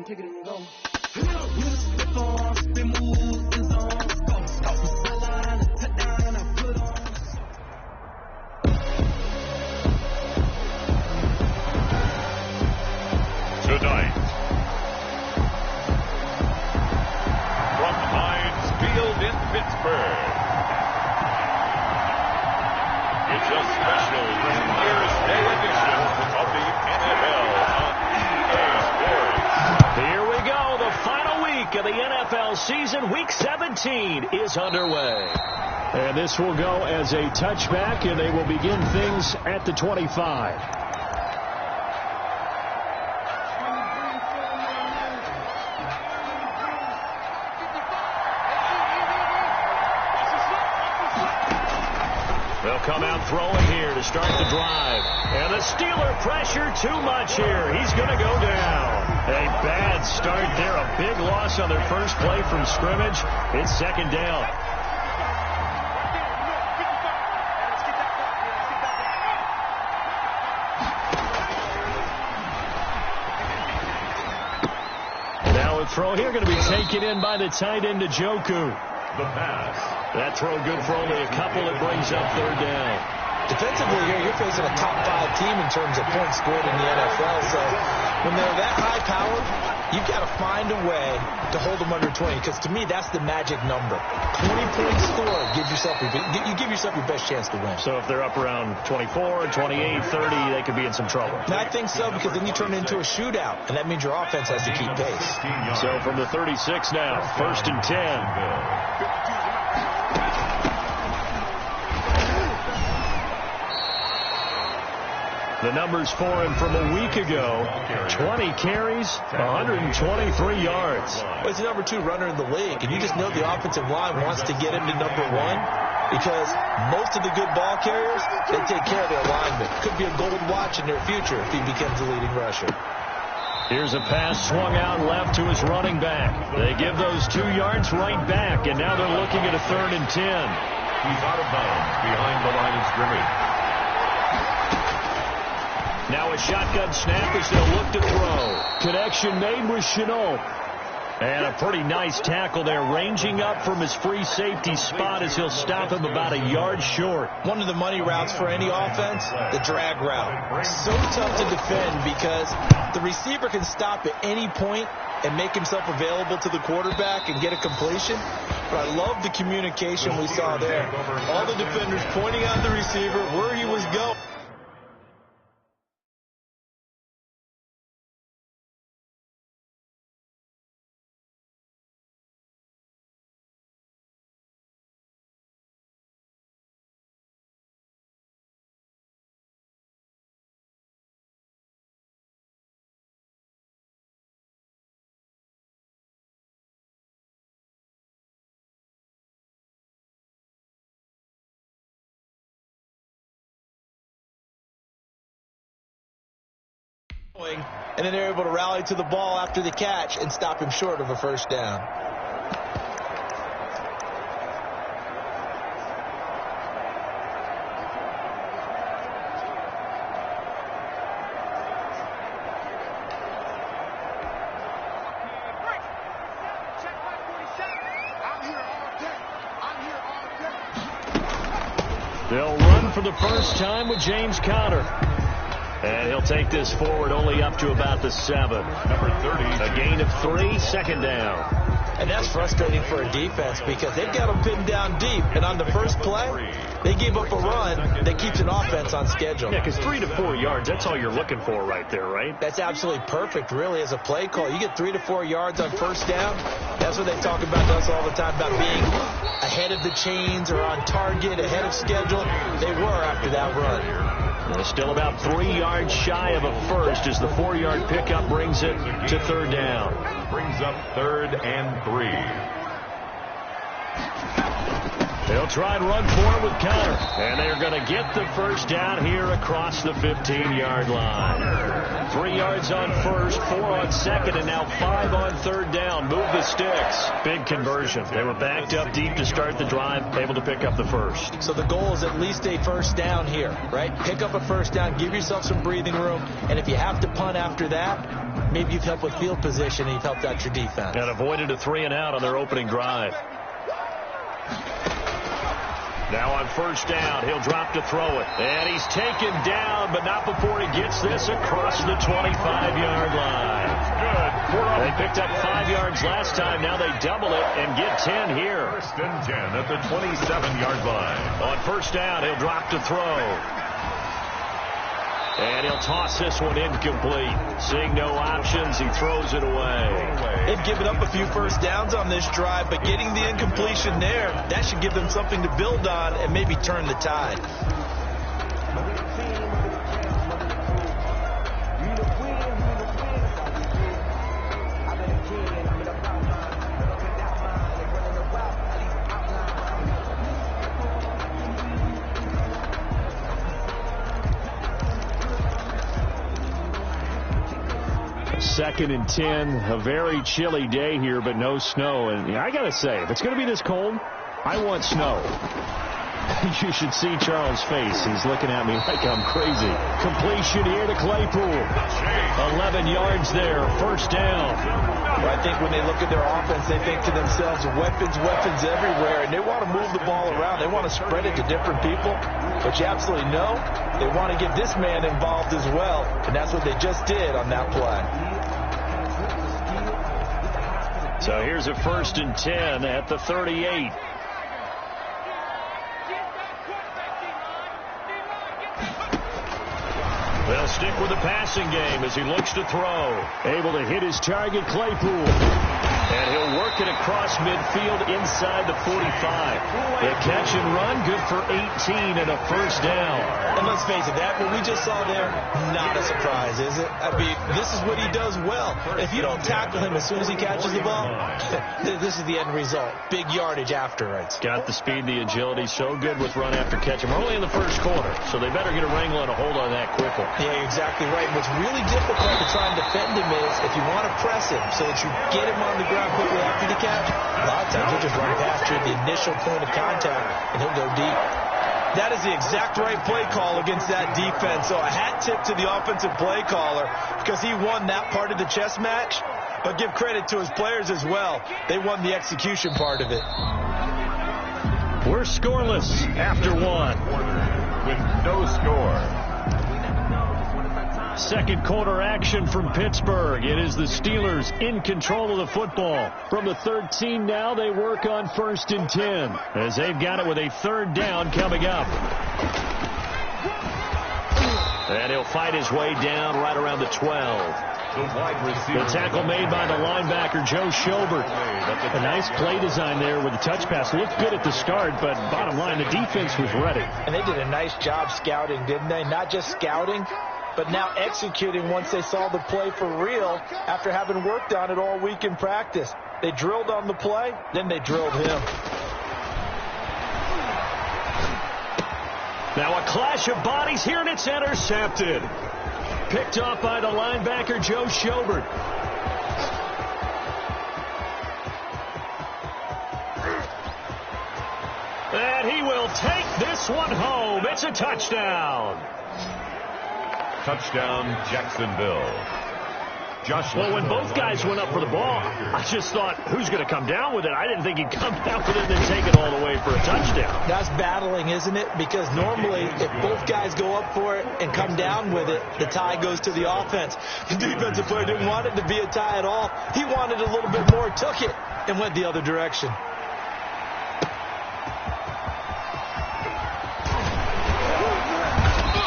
Tonight, from Heinz Field in Pittsburgh, it's a special New Year's Day edition of the NFL on EA Sports. Here we go. The final week of the NFL season. Week 17 is underway. And this will go as a touchback, and they will begin things at the 25. They'll come out throwing here to start the drive. And the Steeler pressure too much here. He's going to go down. A bad start there. A big loss on their first play from scrimmage. It's second down. Now a throw here going to be taken in by the tight end Njoku. The pass. That throw good for only a couple. It brings up third down. Defensively here, you're facing a top 5 team in terms of points scored in the NFL. So when they're that high powered, you've got to find a way to hold them under 20. Because to me, that's the magic number. 20 points scored, you give yourself your best chance to win. So if they're up around 24, 28, 30, they could be in some trouble. And I think so, because then you turn it into a shootout, and that means your offense has to keep pace. So from the 36 now, 1st and 10. The numbers for him from a week ago, 20 carries, 123 yards. Well, he's the number 2 runner in the league, and you just know the offensive line wants to get him to number 1 because most of the good ball carriers, they take care of their linemen. Could be a gold watch in their future if he becomes the leading rusher. Here's a pass swung out left to his running back. They give those 2 yards right back, and now they're looking at a 3rd and 10. He's out of bounds behind the line of scrimmage. Now a shotgun snap as they'll look to throw. Connection made with Chenault. And a pretty nice tackle there, ranging up from his free safety spot as he'll stop him about a yard short. One of the money routes for any offense, the drag route. So tough to defend because the receiver can stop at any point and make himself available to the quarterback and get a completion. But I love the communication we saw there. All the defenders pointing out the receiver where he was going. And then they're able to rally to the ball after the catch and stop him short of a first down. They'll run for the first time with James Conner. And he'll take this forward only up to about the 7. Number 30. A gain of 3, second down. And that's frustrating for a defense because they've got them pinned down deep. And on the first play, they gave up a run that keeps an offense on schedule. Yeah, because 3 to 4 yards, that's all you're looking for right there, right? That's absolutely perfect, really, as a play call. You get 3 to 4 yards on first down. That's what they talk about to us all the time, about being ahead of the chains or on target, ahead of schedule. They were after that run. They're still about 3 yards shy of a first as the 4-yard pickup brings it to third down. Brings up 3rd and 3. They'll try and run for it with Conner. And they're going to get the first down here across the 15-yard line. 3 yards on first, 4 on second, and now 5 on third down. Move the sticks. Big conversion. They were backed up deep to start the drive, able to pick up the first. So the goal is at least a first down here, right? Pick up a first down, give yourself some breathing room, and if you have to punt after that, maybe you've helped with field position and you've helped out your defense. And avoided a 3-and-out on their opening drive. Now on first down, he'll drop to throw it. And he's taken down, but not before he gets this across the 25-yard line. Good. They picked up 5 yards last time. Now they double it and get 10 here. First and 10 at the 27-yard line. On first down, he'll drop to throw. And he'll toss this one incomplete. Seeing no options, he throws it away. They've given up a few first downs on this drive, but getting the incompletion there, that should give them something to build on and maybe turn the tide. Second and 10, a very chilly day here, but no snow. And I got to say, if it's going to be this cold, I want snow. You should see Charles' face. He's looking at me like I'm crazy. Completion here to Claypool. 11 yards there, first down. Well, I think when they look at their offense, they think to themselves, weapons everywhere, and they want to move the ball around. They want to spread it to different people. But you absolutely know they want to get this man involved as well, and that's what they just did on that play. So here's a first and 10 at the 38. They'll stick with the passing game as he looks to throw. Able to hit his target, Claypool. And he'll work it across midfield inside the 45. The catch and run, good for 18 and a first down. And let's face it, that what we just saw there, not a surprise, is it? I mean, this is what he does well. If you don't tackle him as soon as he catches the ball, this is the end result. Big yardage afterwards. Got the speed, the agility, so good with run after catch. And we're only in the first quarter, so they better get a wrangle and a hold on that quickly. Yeah, you're exactly right. What's really difficult to try and defend him is if you want to press him so that you get him on the ground quickly after the catch, a lot of times he'll just run past you at the initial point of contact, and he'll go deep. That is the exact right play call against that defense. So a hat tip to the offensive play caller because he won that part of the chess match, but give credit to his players as well. They won the execution part of it. We're scoreless after one. With no score. Second quarter action from Pittsburgh. It is the Steelers in control of the football. From the 13 now, they work on first and 10 as they've got it with a third down coming up. And he'll fight his way down right around the 12. The tackle made by the linebacker, Joe Schobert. A nice play design there with the touch pass. Looked good at the start, but bottom line, the defense was ready. And they did a nice job scouting, didn't they? Not just scouting, but now executing once they saw the play for real after having worked on it all week in practice. They drilled on the play, then they drilled him. Now a clash of bodies here, and it's intercepted. Picked off by the linebacker, Joe Schobert. And he will take this one home. It's a touchdown. Touchdown, Jacksonville. Well, when both guys went up for the ball, I just thought, who's going to come down with it? I didn't think he'd come down with it and then take it all the way for a touchdown. That's battling, isn't it? Because normally, if both guys go up for it and come down with it, the tie goes to the offense. The defensive player didn't want it to be a tie at all. He wanted a little bit more, took it, and went the other direction.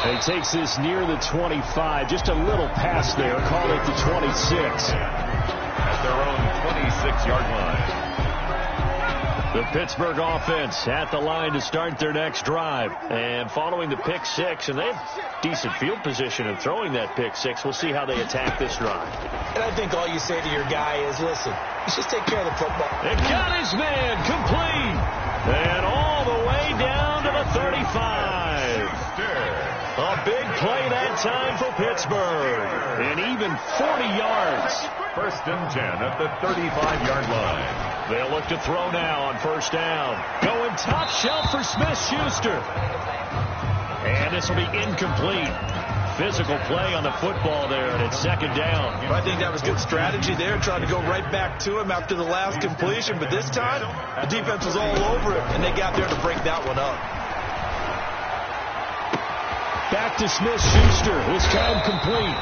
He takes this near the 25. Just a little pass there. Call it the 26. At their own 26-yard line. The Pittsburgh offense at the line to start their next drive. And following the pick six, and they have decent field position in throwing that pick six. We'll see how they attack this drive. And I think all you say to your guy is, listen, let's just take care of the football. It got his man complete. And all the way down to the 35. A big play that time for Pittsburgh. And even 40 yards. First and 10 at the 35-yard line. They'll look to throw now on first down. Going top shelf for Smith-Schuster. And this will be incomplete. physical play on the football there, and it's second down. I think that was good strategy there, trying to go right back to him after the last completion. But this time, the defense was all over it, and they got there to break that one up. Back to Smith-Schuster. This time complete.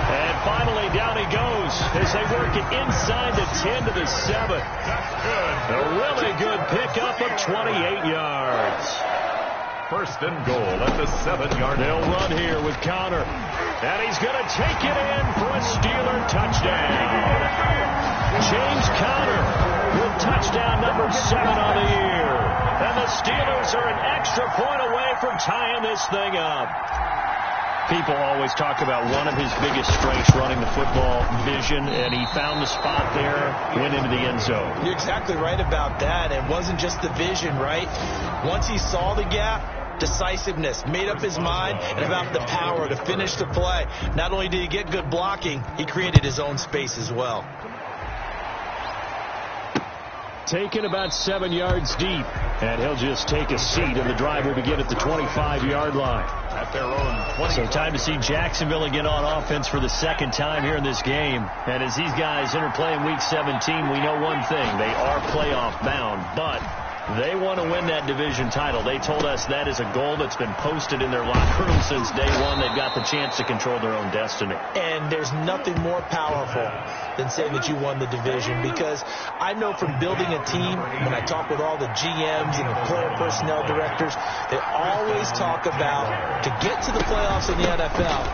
And finally, down he goes as they work it inside the 10 to the 7. That's good. A really good pickup of 28 yards. First and goal at the 7-yard line. They'll run here with Connor. And he's going to take it in for a Steeler touchdown. James Conner with touchdown number 7 on the year. And the Steelers are an extra point away from tying this thing up. People always talk about one of his biggest strengths, running the football, vision, and he found the spot there, went into the end zone. You're exactly right about that. It wasn't just the vision, right? Once he saw the gap, decisiveness, made up his mind, and about the power to finish the play. Not only did he get good blocking, he created his own space as well. Taken about 7 yards deep, and he'll just take a seat, and the drive will begin at the 25-yard line. At their own 20. So time to see Jacksonville again on offense for the second time here in this game. And as these guys enter play in Week 17, we know one thing. They are playoff bound, but they want to win that division title. They told us that is a goal that's been posted in their locker room since day one. They've got the chance to control their own destiny. And there's nothing more powerful than saying that you won the division, because I know from building a team, when I talk with all the GMs and the player personnel directors, they always talk about to get to the playoffs in the NFL,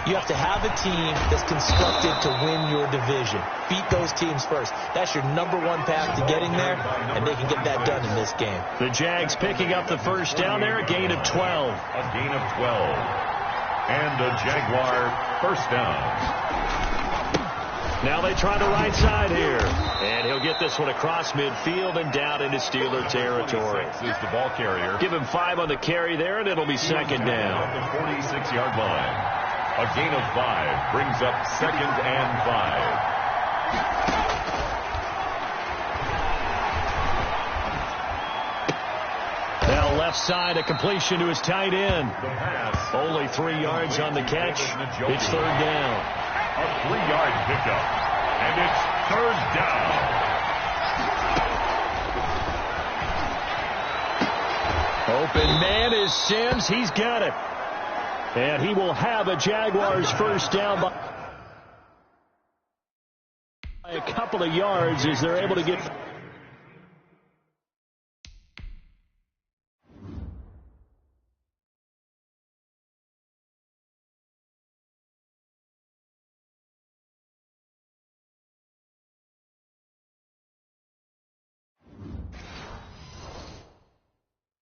you have to have a team that's constructed to win your division. Beat those teams first. That's your number one path to getting there, and they can get that done in this game. The Jags picking up the first down there, a gain of 12. A gain of 12. And a Jaguar first down. Now they try the right side here. And he'll get this one across midfield and down into Steeler territory. Is the ball carrier. Give him 5 on the carry there, and it'll be second down. At the 46-yard line. A gain of 5 brings up second and 5. Now left side, a completion to his tight end. The pass. Only 3 yards on the catch. It's third down. A 3-yard pickup. And it's third down. Open man is Sims. He's got it. And he will have a Jaguars first down by a couple of yards as they're able to get.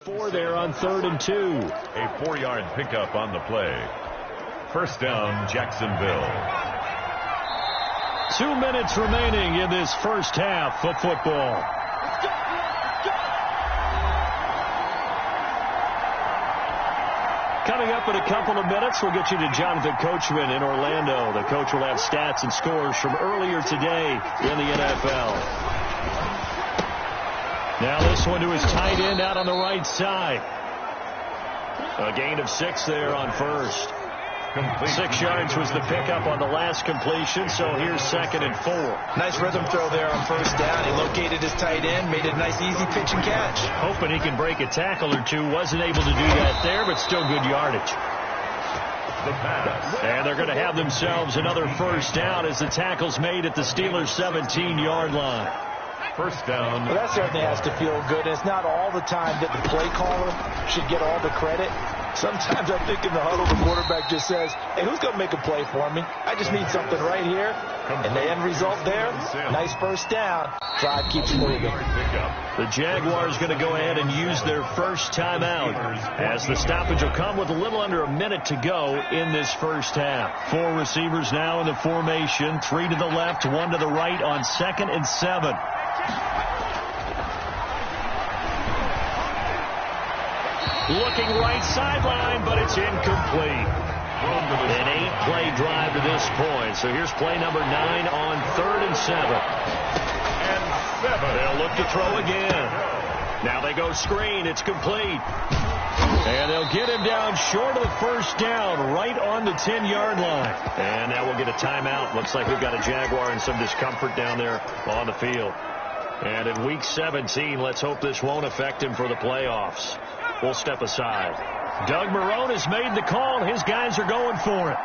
Four there on 3rd and 2. A 4-yard pickup on the play. First down, Jacksonville. 2 minutes remaining in this first half of football. Coming up in a couple of minutes, we'll get you to Jonathan Coachman in Orlando. The coach will have stats and scores from earlier today in the NFL. Now this one to his tight end out on the right side. A gain of 6 there on first. 6 yards was the pickup on the last completion, so here's 2nd and 4. Nice rhythm throw there on first down. He located his tight end, made it a nice easy pitch and catch. Hoping he can break a tackle or two. Wasn't able to do that there, but still good yardage. The pass. And they're going to have themselves another first down as the tackle's made at the Steelers' 17-yard line. First down. Well, that certainly has to feel good. It's not all the time that the play caller should get all the credit. Sometimes I think in the huddle, the quarterback just says, hey, who's going to make a play for me? I just need something right here. And the end result there, nice first down. Drive keeps moving. The Jaguars going to go ahead and use their first timeout as the stoppage will come with a little under a minute to go in this first half. 4 receivers now in the formation. 3 to the left, 1 to the right on 2nd and 7. Looking right sideline, but it's incomplete. An 8-play drive to this point. So here's play number 9 on 3rd and 7. And 7. They'll look to throw again. Now they go screen. It's complete. And they'll get him down short of the first down, right on the 10-yard line. And now we'll get a timeout. Looks like we've got a Jaguar and some discomfort down there on the field. And in Week 17, let's hope this won't affect him for the playoffs. We'll step aside. Doug Marrone has made the call. His guys are going for it.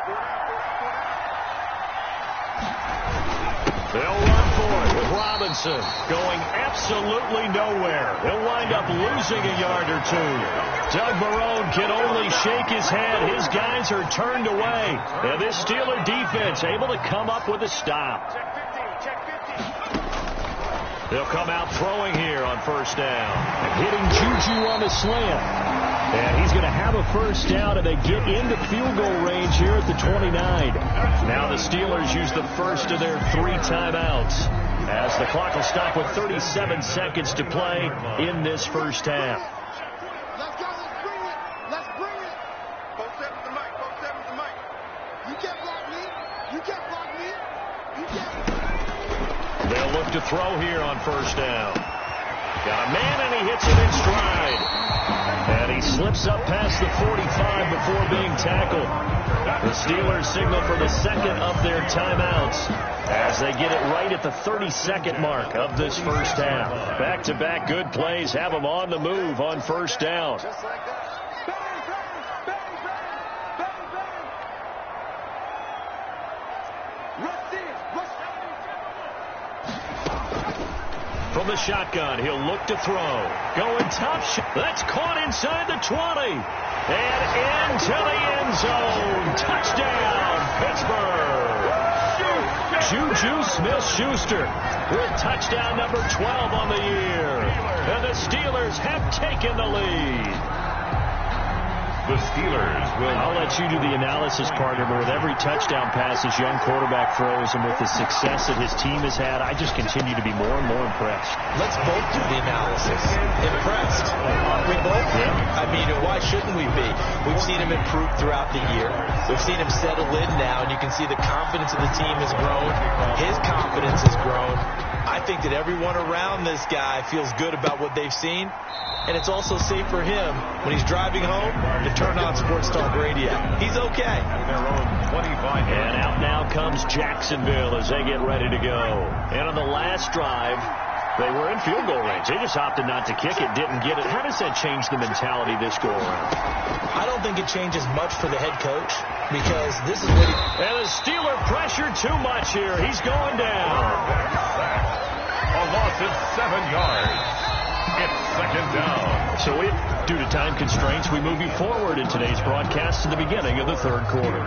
They'll run for it with Robinson going absolutely nowhere. He'll wind up losing a yard or two. Doug Marrone can only shake his head. His guys are turned away. And this Steeler defense able to come up with a stop. They'll come out throwing here on first down. And hitting Juju on the slant. And he's going to have a first down, and they get into field goal range here at the 29. Now the Steelers use the first of their 3 timeouts, as the clock will stop with 37 seconds to play in this first half. Let's go. Let's bring it. Let's bring it. Both set with the mic. Both set with the mic. You can't block me. You can't block me. You can't. They'll look to throw here on first down. Got a man, and he hits it in stride. And he slips up past the 45 before being tackled. The Steelers signal for the second of their timeouts as they get it right at the 30-second mark of this first half. Back-to-back good plays have them on the move on first down. Just like that. Bang, bang, bang, bang, bang. Rush this. Rush. From the shotgun, he'll look to throw. Going top shot. That's caught inside the 20. And into the end zone. Touchdown, Pittsburgh. Juju Smith-Schuster with touchdown number 12 on the year. And the Steelers have taken the lead. The Steelers will. I'll let you do the analysis, partner, but with every touchdown pass this young quarterback throws and with the success that his team has had, I just continue to be more and more impressed. Let's both do the analysis. Impressed. Aren't we both? Yeah. I mean, why shouldn't we be? We've seen him improve throughout the year. We've seen him settle in now, and you can see the confidence of the team has grown. His confidence has grown. I think that everyone around this guy feels good about what they've seen. And it's also safe for him when he's driving home to turn on Sports Talk Radio. He's okay. Their own 25. And out now comes Jacksonville as they get ready to go. And on the last drive, they were in field goal range. They just opted not to kick it, didn't get it. How does that change the mentality this go around? I don't think it changes much for the head coach because this is what he... And the Steeler pressure too much here. He's going down. A loss of 7 yards. It's second down. So due to time constraints, we move you forward in today's broadcast to the beginning of the third quarter.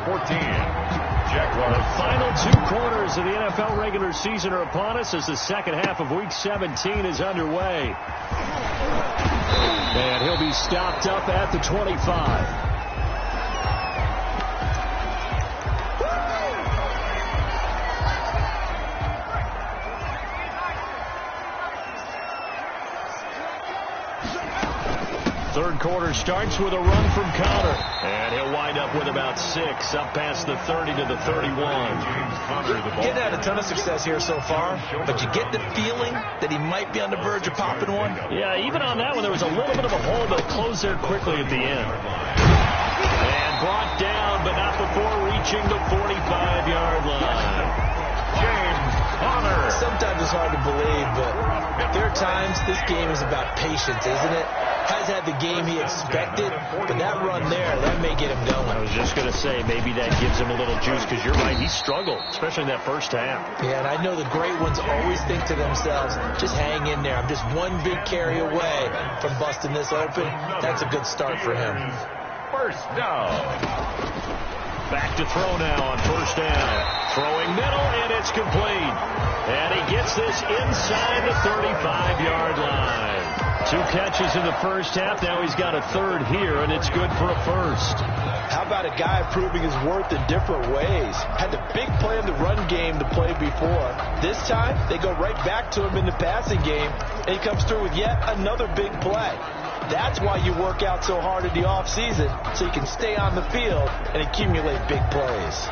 14. The Jaguars. final 2 quarters of the NFL regular season are upon us as the second half of Week 17 is underway. And he'll be stopped up at the 25. Third quarter starts with a run from Connor. And he'll wind up with about 6 up past the 30 to the 31. Getting had a ton of success here so far, but you get the feeling that he might be on the verge of popping one. Yeah, even on that one, there was a little bit of a hole, but closed there quickly at the end. And brought down, but not before reaching the 45-yard line. James Conner. Sometimes it's hard to believe, but there are times this game is about patience, isn't it? Has had the game he expected, but that run there, that may get him going. I was just going to say, maybe that gives him a little juice, because you're right, he struggled, especially in that first half. Yeah, and I know the great ones always think to themselves, just hang in there. I'm just one big carry away from busting this open. That's a good start for him. First down. Back to throw now on first down. Throwing middle, and it's complete. And he gets this inside the 35-yard line. 2 catches in the first half. Now he's got a third here, and it's good for a first. How about a guy proving his worth in different ways? Had the big play in the run game to play before. This time, they go right back to him in the passing game, and he comes through with yet another big play. That's why you work out so hard in the offseason, so you can stay on the field and accumulate big plays.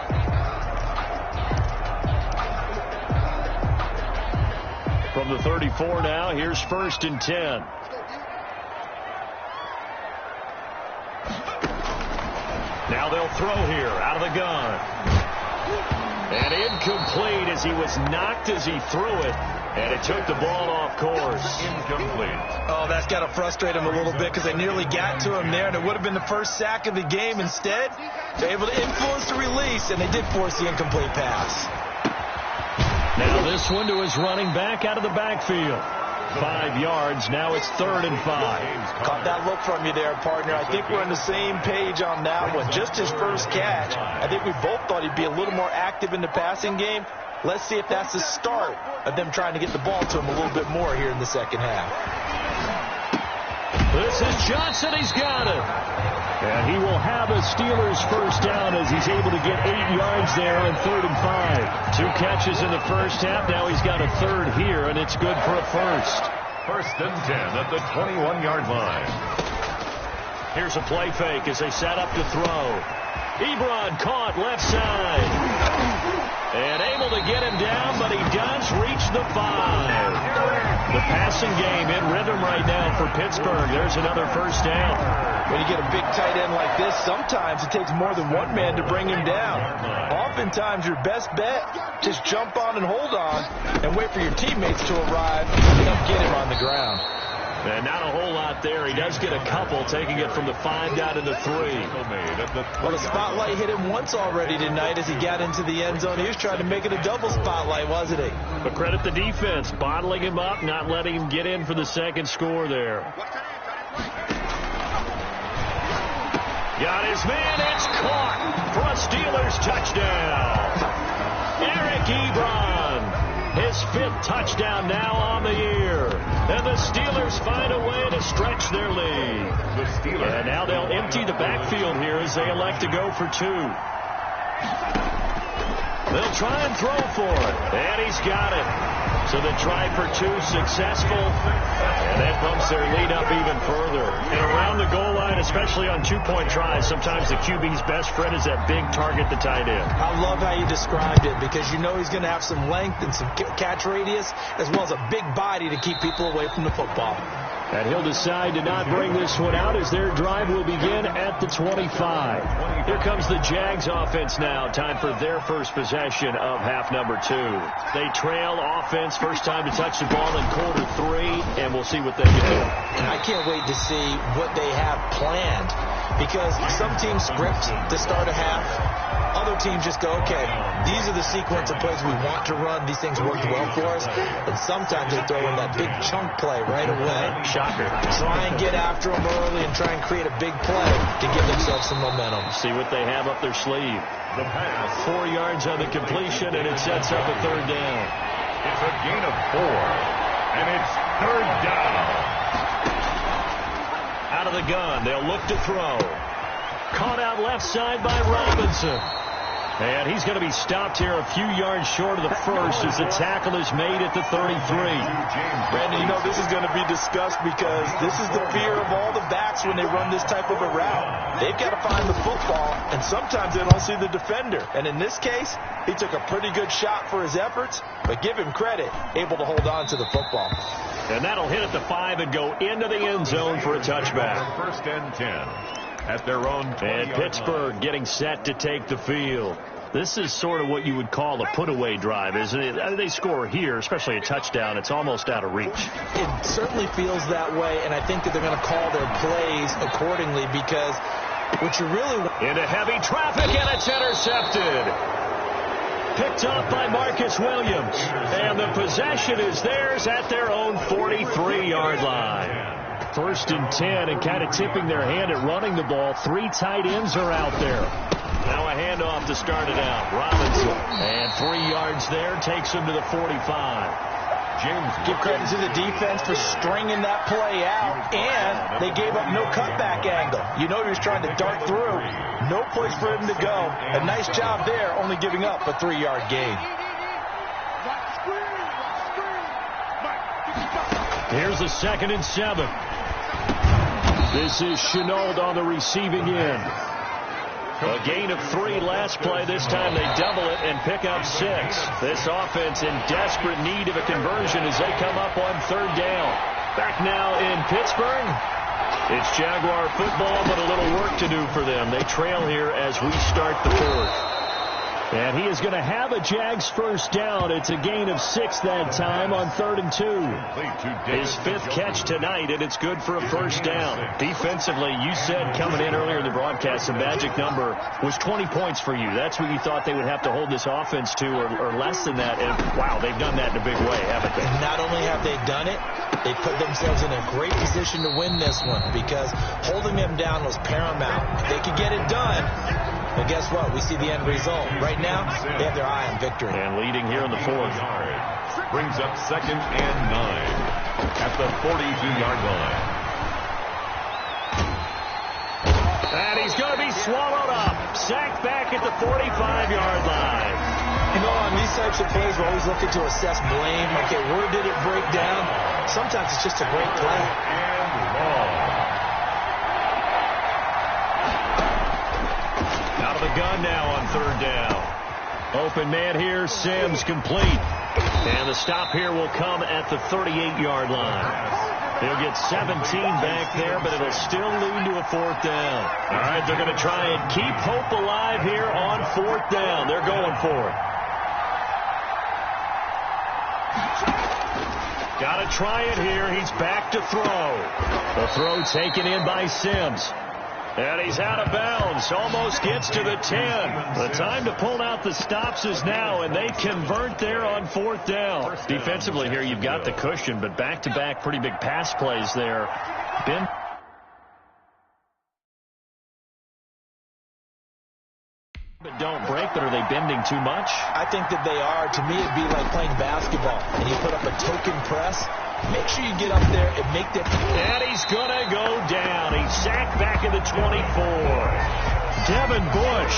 From the 34 now, here's first and 10. Now they'll throw here out of the gun. And incomplete as he was knocked as he threw it. And it took the ball off course. Incomplete. Oh, that's got to frustrate him a little bit because they nearly got to him there, and it would have been the first sack of the game. Instead, they're able to influence the release, and they did force the incomplete pass. Now this one to his running back out of the backfield. 5 yards. Now it's 3rd and 5. Caught that look from you there, partner. I think we're on the same page on that one. Just his first catch. I think we both thought he'd be a little more active in the passing game. Let's see if that's the start of them trying to get the ball to him a little bit more here in the second half. This is Johnson. He's got it. And he will have a Steelers first down as he's able to get 8 yards there on 3rd and 5. 2 catches in the first half. Now he's got a third here, and it's good for a first. 1st and 10 at the 21-yard line. Here's a play fake as they set up to throw. Ebron caught left side. And able to get him down, but he does reach the 5. The passing game in rhythm right now for Pittsburgh. There's another first down. When you get a big tight end like this, sometimes it takes more than one man to bring him down. Oftentimes, your best bet, just jump on and hold on and wait for your teammates to arrive and get him on the ground. And not a whole lot there. He does get a couple, taking it from the 5 down to the 3. Well, the spotlight hit him once already tonight as he got into the end zone. He was trying to make it a double spotlight, wasn't he? But credit the defense, bottling him up, not letting him get in for the second score there. Got his man. It's caught for a Steelers touchdown. Eric Ebron. His 5th touchdown now on the year. And the Steelers find a way to stretch their lead. And now they'll empty the backfield here as they elect to go for 2. They'll try and throw for it. And he's got it. So the try for 2 successful. And that bumps their lead up even further. And around the goal line, especially on 2-point tries, sometimes the QB's best friend is that big target, the tight end. I love how you described it because you know he's going to have some length and some catch radius as well as a big body to keep people away from the football. And he'll decide to not bring this one out as their drive will begin at the 25. Here comes the Jags offense now. Time for their first possession of half number 2. They trail offense, first time to touch the ball in quarter 3, and we'll see what they can do. I can't wait to see what they have planned because some teams script to start a half. Other teams just go, okay, these are the sequence of plays we want to run. These things worked well for us. And sometimes they throw in that big chunk play right away. Shocker. Try and get after them early and try and create a big play to give themselves some momentum. See what they have up their sleeve. The pass. 4 yards on the completion, and it sets up a 3rd down. It's a gain of 4. And it's 3rd down. Out of the gun, they'll look to throw. Caught out left side by Robinson. And he's going to be stopped here a few yards short of the first as the tackle is made at the 33. Brandon, you know this is going to be discussed because this is the fear of all the backs when they run this type of a route. They've got to find the football, and sometimes they don't see the defender. And in this case, he took a pretty good shot for his efforts, but give him credit, able to hold on to the football. And that'll hit at the 5 and go into the end zone for a touchback. 1st and 10. At their own 20-yard And Pittsburgh getting set to take the field. This is sort of what you would call a put-away drive, isn't it? They score here, especially a touchdown. It's almost out of reach. It certainly feels that way, and I think that they're going to call their plays accordingly because what you really want... Into heavy traffic, and it's intercepted. Picked up by Marcus Williams. And the possession is theirs at their own 43-yard line. 1st and 10, and kind of tipping their hand at running the ball. 3 tight ends are out there. Now a handoff to start it out. Robinson. And 3 yards there takes him to the 45. James, give credit to the defense for stringing that play out, and they gave up no cutback angle. You know he was trying to dart through. No place for him to go. A nice job there, only giving up a 3-yard gain. Here's a 2nd and 7. This is Chenault on the receiving end. A gain of 3 last play. This time they double it and pick up 6. This offense in desperate need of a conversion as they come up on 3rd down. Back now in Pittsburgh, It's Jaguar football, but a little work to do for them. They trail here as we start the fourth. And he is going to have a Jags first down. It's a gain of 6 that time on 3rd and 2. His 5th catch tonight, and it's good for a first down. Defensively, you said coming in earlier in the broadcast, the magic number was 20 points for you. That's what you thought they would have to hold this offense to, or less than that. And, wow, they've done that in a big way, haven't they? Not only have they done it, they put themselves in a great position to win this one because holding them down was paramount. If they could get it done, but guess what? We see the end result. Right now, they have their eye on victory. And leading here in the 4th. Brings up 2nd and 9 at the 42-yard line. And he's going to be swallowed up. Sacked back at the 45-yard line. You know, on these types of plays, we're always looking to assess blame. Okay, where did it break down? Sometimes it's just a great play. And long. Out of the gun now on 3rd down. Open man here, Sims complete. And the stop here will come at the 38-yard line. They'll get 17 back there, but it'll still lead to a 4th down. All right, they're going to try and keep hope alive here on 4th down. They're going for it. Got to try it here. He's back to throw. The throw taken in by Sims. And he's out of bounds. Almost gets to the 10. The time to pull out the stops is now, and they convert there on 4th down. Defensively here, you've got the cushion, but back-to-back pretty big pass plays there. But don't break, but are they bending too much? I think that they are. To me, it'd be like playing basketball, and you put up a token press. Make sure you get up there and make them. And he's going to go down. He's sacked back at the 24. Devin Bush.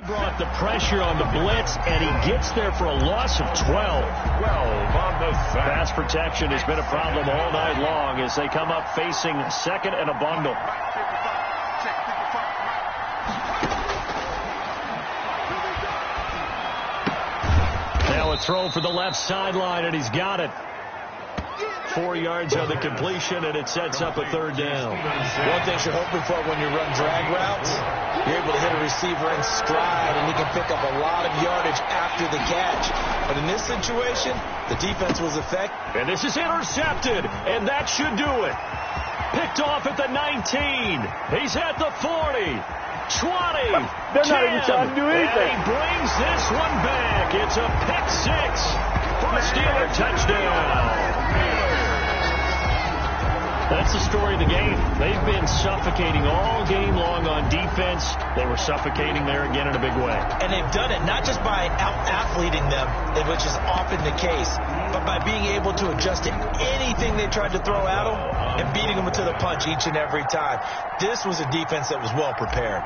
Brought the pressure on the blitz, and he gets there for a loss of 12. 12 on the sack. Pass protection has been a problem all night long as they come up facing 2nd and a bundle. Now a throw for the left sideline, and he's got it. 4 yards on the completion, and it sets up a 3rd down. One thing you're hoping for when you run drag routes, you're able to hit a receiver in stride, and he can pick up a lot of yardage after the catch. But in this situation, the defense was effective. And this is intercepted, and that should do it. Picked off at the 19. He's at the 40. 20. They're not even trying to do anything. And he brings this one back. It's a pick 6 for a Steeler touchdown. That's the story of the game. They've been suffocating all game long on defense. They were suffocating there again in a big way. And they've done it not just by out-athleting them, which is often the case, but by being able to adjust to anything they tried to throw at them and beating them to the punch each and every time. This was a defense that was well prepared.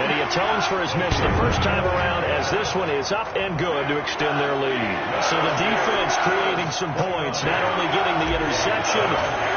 And he atones for his miss the first time around as this one is up and good to extend their lead. So the defense creating some points, not only getting the interception,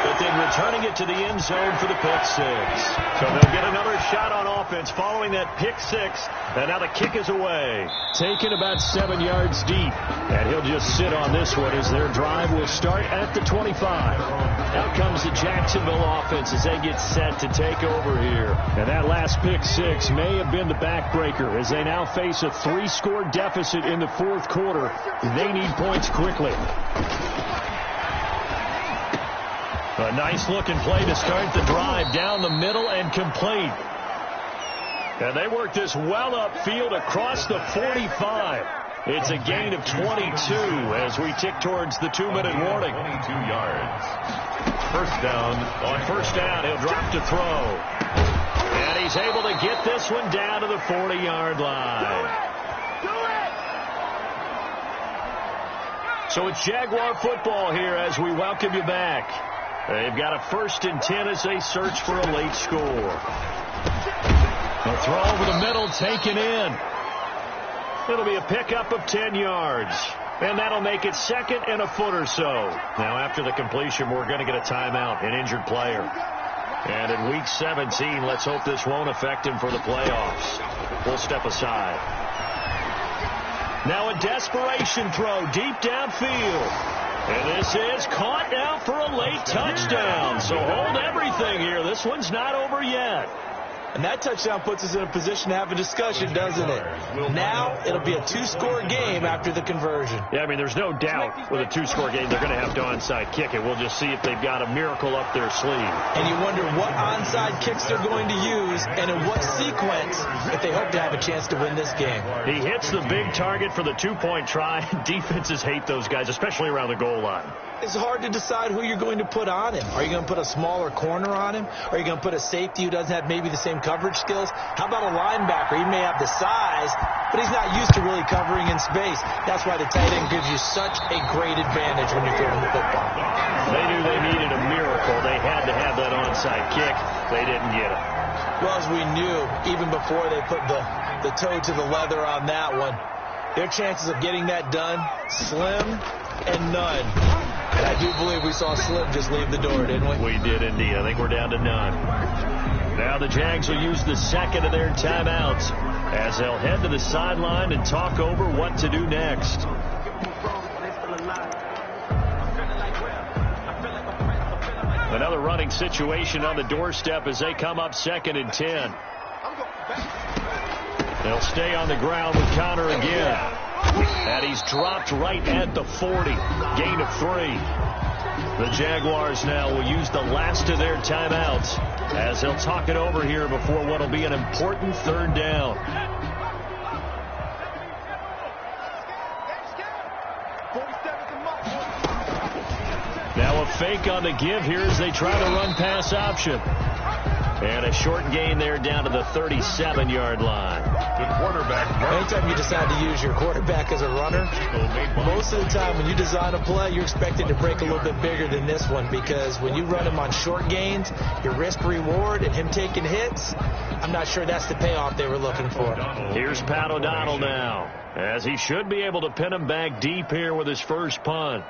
but then returning it to the end zone for the pick 6. So they'll get another shot on offense following that pick 6. And now the kick is away. Taken about 7 yards deep. And he'll just sit on this one as their drive will start at the 25. Out comes the Jacksonville offense as they get set to take over here. And that last pick 6 may have been the backbreaker as they now face a 3-score deficit in the 4th quarter. They need points quickly. A nice looking play to start the drive down the middle and complete. And they work this well upfield across the 45. It's a gain of 22 as we tick towards the 2-minute warning. 22 yards. First down. On first down, he'll drop to throw. And he's able to get this one down to the 40-yard line. So it's Jaguar football here as we welcome you back. They've got a 1st and 10 as they search for a late score. A throw over the middle taken in. It'll be a pickup of 10 yards. And that'll make it 2nd and a foot or so. Now, after the completion, we're going to get a timeout, an injured player. And in Week 17, let's hope this won't affect him for the playoffs. We'll step aside. Now a desperation throw deep downfield. And this is caught now for a late touchdown. So hold everything here. This one's not over yet. And that touchdown puts us in a position to have a discussion, doesn't it? Now it'll be a 2-score game after the conversion. Yeah, I mean, there's no doubt with a 2-score game they're going to have to onside kick it. We'll just see if they've got a miracle up their sleeve. And you wonder what onside kicks they're going to use and in what sequence if they hope to have a chance to win this game. He hits the big target for the 2-point try. Defenses hate those guys, especially around the goal line. It's hard to decide who you're going to put on him. Are you going to put a smaller corner on him? Are you going to put a safety who doesn't have maybe the same coverage skills? How about a linebacker? He may have the size, but he's not used to really covering in space. That's why the tight end gives you such a great advantage when you're throwing the football. They knew they needed a miracle. They had to have that onside kick. They didn't get it. Well, as we knew, even before they put the toe to the leather on that one, their chances of getting that done, slim and none. And I do believe we saw Slim just leave the door, didn't we? We did indeed. I think we're down to none. Now the Jags will use the second of their timeouts as they'll head to the sideline and talk over what to do next. Another running situation on the doorstep as they come up 2nd and 10. They'll stay on the ground with Connor again. And he's dropped right at the 40. Gain of 3. The Jaguars now will use the last of their timeouts as they'll talk it over here before what will be an important 3rd down. Now a fake on the give here as they try to run pass option. And a short gain there down to the 37-yard line. The quarterback. Anytime you decide to use your quarterback as a runner, most of the time when you design a play, you're expected to break a little bit bigger than this one because when you run him on short gains, your risk-reward and him taking hits, I'm not sure that's the payoff they were looking for. Here's Pat O'Donnell now, as he should be able to pin him back deep here with his first punt.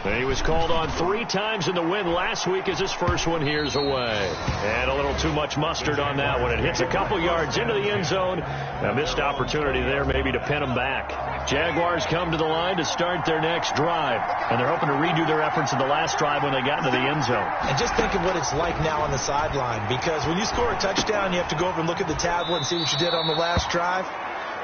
He was called on 3 times in the win last week as his first one here's away. And a little too much mustard on that one. It hits a couple yards into the end zone. A missed opportunity there maybe to pin him back. Jaguars come to the line to start their next drive. And they're hoping to redo their efforts in the last drive when they got into the end zone. And just think of what it's like now on the sideline. Because when you score a touchdown, you have to go over and look at the tablet and see what you did on the last drive.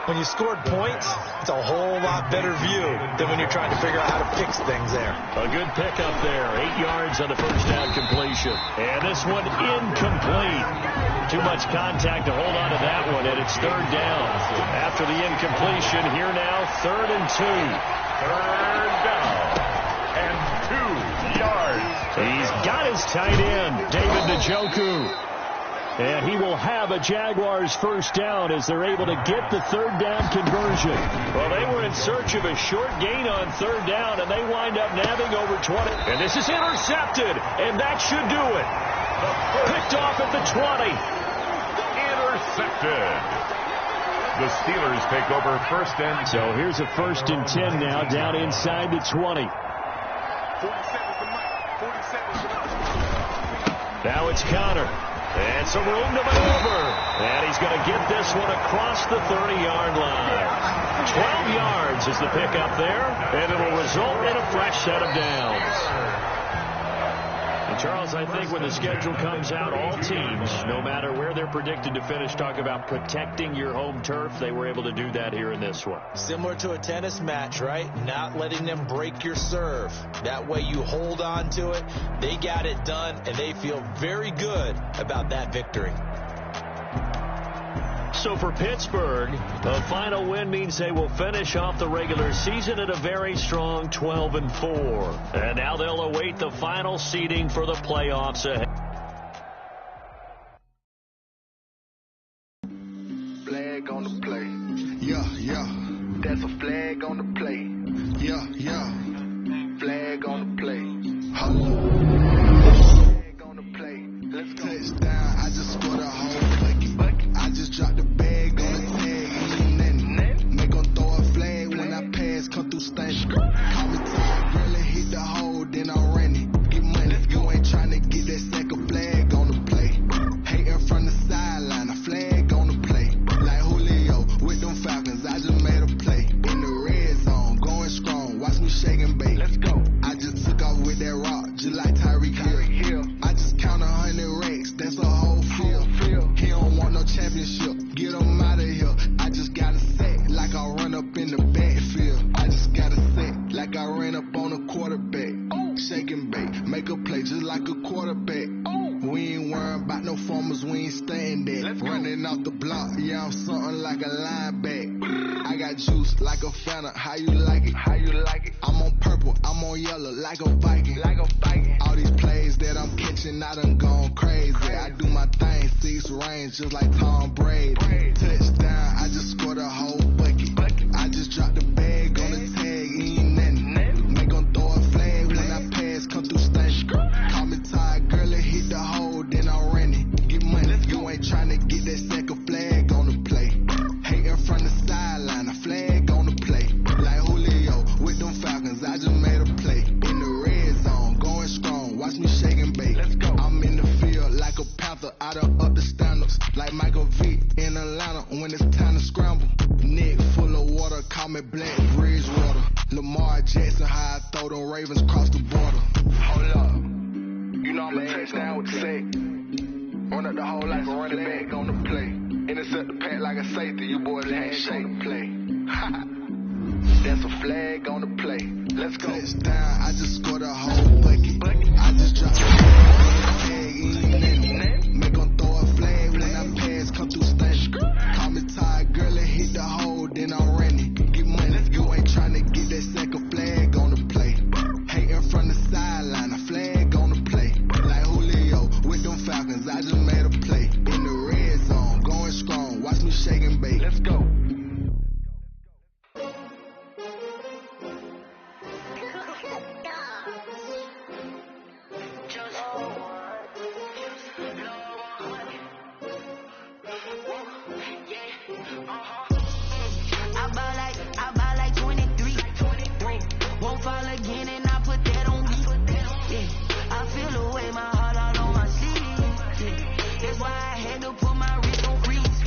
When you scored points, it's a whole lot better view than when you're trying to figure out how to fix things there. A good pickup there. 8 yards on the first down completion. And this one incomplete. Too much contact to hold on to that one, and it's 3rd down. After the incompletion, here now, 3rd and 2. 3rd down and 2 yards. He's got his tight end, David Njoku. And he will have a Jaguars first down as they're able to get the 3rd down conversion. Well, they were in search of a short gain on 3rd down, and they wind up nabbing over 20. And this is intercepted, and that should do it. Picked off at the 20. Intercepted. The Steelers take over 1st and 10. So here's a 1st and 10 now down inside the 20. Now it's Connor. And some room to maneuver. And he's going to get this one across the 30-yard line. 12 yards is the pickup there. And it will result in a fresh set of downs. And Charles, I think when the schedule comes out, all teams, no matter where they're predicted to finish, talk about protecting your home turf. They were able to do that here in this one. Similar to a tennis match, right? Not letting them break your serve. That way you hold on to it. They got it done, and they feel very good about that victory. So for Pittsburgh, a final win means they will finish off the regular season at a very strong 12-4. And now they'll await the final seeding for the playoffs ahead. Flag on the play. Yeah. That's a flag on the play. Yeah. Flag on the play. Flag on the play. Let's go. Touchdown, I just scored a whole bucket. I just dropped the bag on the tag, ain't nothing. Make 'em throw a flag when I pass, come through stank. Call me tired, really hit the hole, then I'm running. Get money, you ain't tryna get that second flag on the play. Hating from the sideline, a flag on the play. Like Julio with them Falcons, I just made a play. In the red zone, going strong, watch me shake and bake. Let's go. I just took off with that rock, just like Tyreek Hill. I just count 100 racks, that's a whole field. He don't want no championship, get him out of here. I just gotta set like I run up in the backfield. I just gotta set like I ran up on a quarterback. Shake and bake, make a play just like a quarterback. We ain't worrying about no formers, we ain't staying there. Running off the block, yeah, I'm something like a linebacker. I got juice like a Fanta, how you like it? I'm on purple, I'm on yellow like a Viking. All these plays that I'm catching, I done gone crazy. I do my thing, 6 range just like Tom Brady. Touchdown, I just scored a whole bucket. I just dropped the bag on the tag, ain't nothing. Make 'em throw a flag when I pass, come through stank. Call me tired, girl, it hit the hole, then I'm running. Get money, you ain't tryna get that second flag on the play. Hating from the sideline, a flag on the play. Like Julio with them Falcons, I just made a play. In the red zone, going strong, watch me shake and bake. I'm in the field like a panther, I done up the standards. Like Michael Vick in Atlanta when it's time to scramble. Neck full of water, call me Black Bridgewater. Lamar Jackson, how I throw them Ravens across the border. Hold up, you know I'm a touchdown with the sack. Run up the hole like a running back on the play. Intercept the pack like a safety, you boys ain't shake the play. That's a flag on the play. Let's go. Touchdown, I just scored a whole bucket. I just dropped the bag on the tag, ain't nothing. Make 'em throw a flag when I pass, come through stank. Call me tired, girl, it hit the hole, then I'm running. Get money, you ain't tryna get that second flag on the play. Hating from the sideline, a flag on the play. Like Julio with them Falcons, I just made a play. In the red zone, going strong, watch me shake and bake. Let's go. I buy like 23. Won't fall again and I put that on me. Yeah. I feel the way my heart all on my sleeve. Yeah. That's why I had to put my wrist on freeze.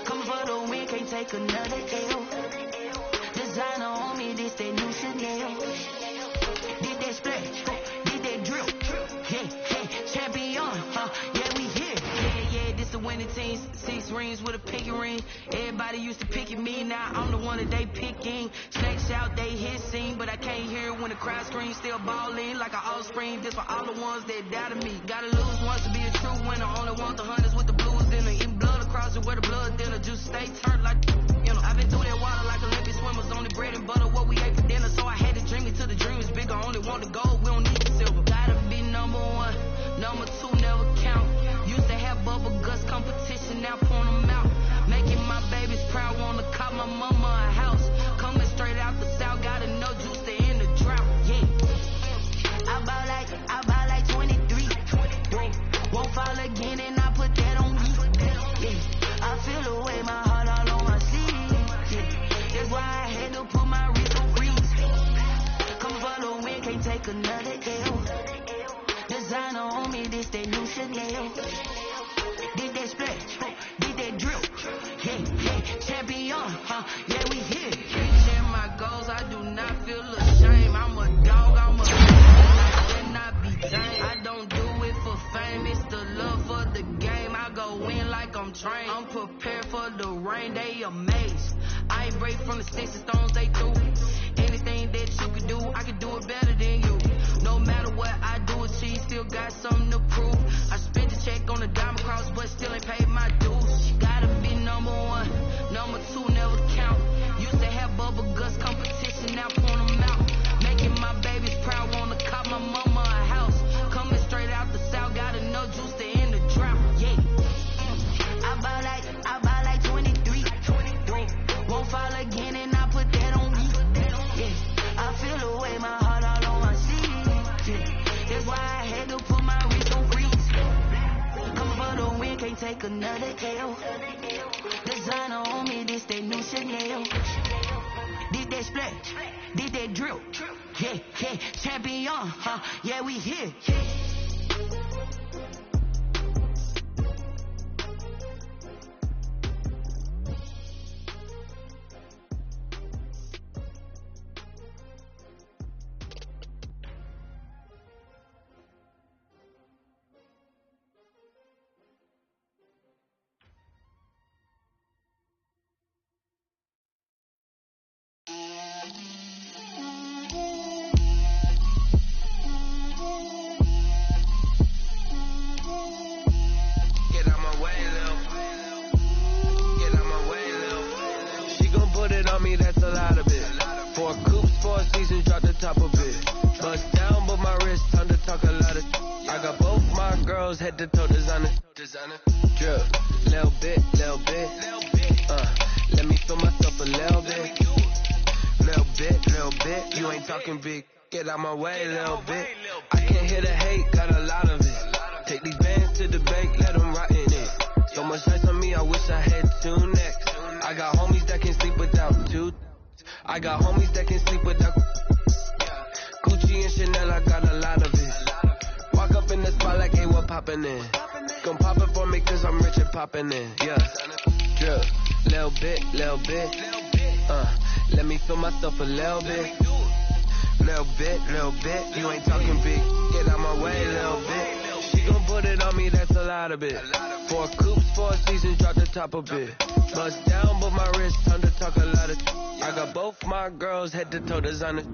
Coming for the win, can't take another L. Designer on me, this that new Chanel. Did that splash, did that drill. Yeah, champion, yeah, we here. Yeah, this the winning team. 6 rings with a pinky ring. Everybody used to pick at me, now I'm the one that they picking. Snakes out, they hit scene, but I can't hear it when the crowd screams. Still balling like an offspring. This for all the ones that doubted me. Gotta lose once to be a true winner. Only want the hunters with the blues dinner. Eating blood across it where the blood dinner. Juice stay turned like, you know. I've been through that water like Olympic swimmers. Only bread and butter, what we ate for dinner. So I had to dream it till the dream is bigger. Only want the gold, we don't need the silver. Gotta be number 1, number 2 never count. Used to have bubble guts competition, now point them out. Making my babies proud, wanna cop my mama a house. Coming straight out the south, gotta know juice to end the drought. Yeah, I buy like 23. Won't fall again and I put that on me. Yeah, I feel the way my heart all on my sleeve. Yeah, that's why I had to put my wrist on freeze. Come for the win, can't take another L. Designer on me, this that new Chanel. Did that splash, did that drill. Yeah, champion, yeah, we here. Reaching my goals, I do not feel ashamed. I'm a dog, I'm a I cannot be tamed. I don't do it for fame, it's the love for the game. I go in like I'm trained. I'm prepared for the rain, they amazed. I ain't break from the sticks and stones they threw. Anything that you could do, I can do it better than you. No matter what I do, she still got something to prove. I spent the check on the diamond cross, but still ain't paid my dues. Gotta be number 1, number 2 never count. Used to have bubble guts competition, now point them out. Making my babies proud, wanna cop my mama a house. Coming straight out the south, gotta know juice to end the drought. Yeah, I buy like 23. Won't fall again and I put that on me. Yeah, I feel the way my heart all on take another L. Designer on me, this they new Chanel. Did they split? Did they drill? Yeah, yeah, champion, huh? Yeah, we here. Head to toe designer, drip, little bit, let me feel myself a little bit, you ain't talking big, get out my way, little bit, I can't hear the hate, got a lot of it, take these bands to the bank, let them rot in it, so much ice on me, I wish I had 2 necks, I got homies that can sleep without 2, I got homies that can sleep without, Gucci and Chanel, I got a lot of it. Walk up in the spot like, hey, what poppin' in? Gon' pop it for me cause I'm rich and poppin' in, yeah. Drip, little bit, let me feel myself a little bit, you ain't talking big, get out my way, little bit. She gon' put it on me, that's a lot of it. 4 coupes, 4 seasons, drop the top a bit. Bust down, but my wrist, time to talk a lot of. I got both my girls, head to toe designer.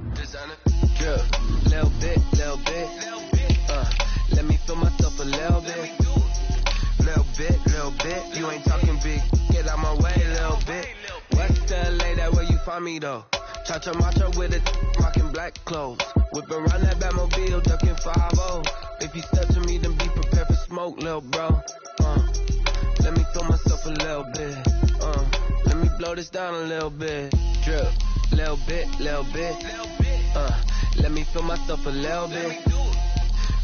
Drip, little bit, let me feel myself a little bit, you ain't talking big, get out my way, little bit. West LA, that where you find me though. Cha-cha macha with it, rockin' black clothes. Whip around that Batmobile, ducking 5-0. If you step to me, then be prepared for smoke, little bro. Let me feel myself a little bit. Let me blow this down a little bit. Drip, little bit. Let me feel myself a little bit.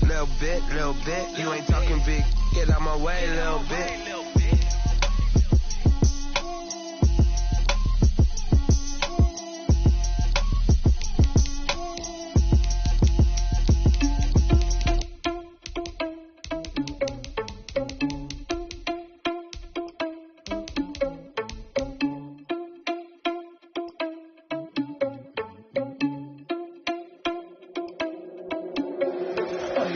Little bit, you ain't talking big, get out my way, little bit.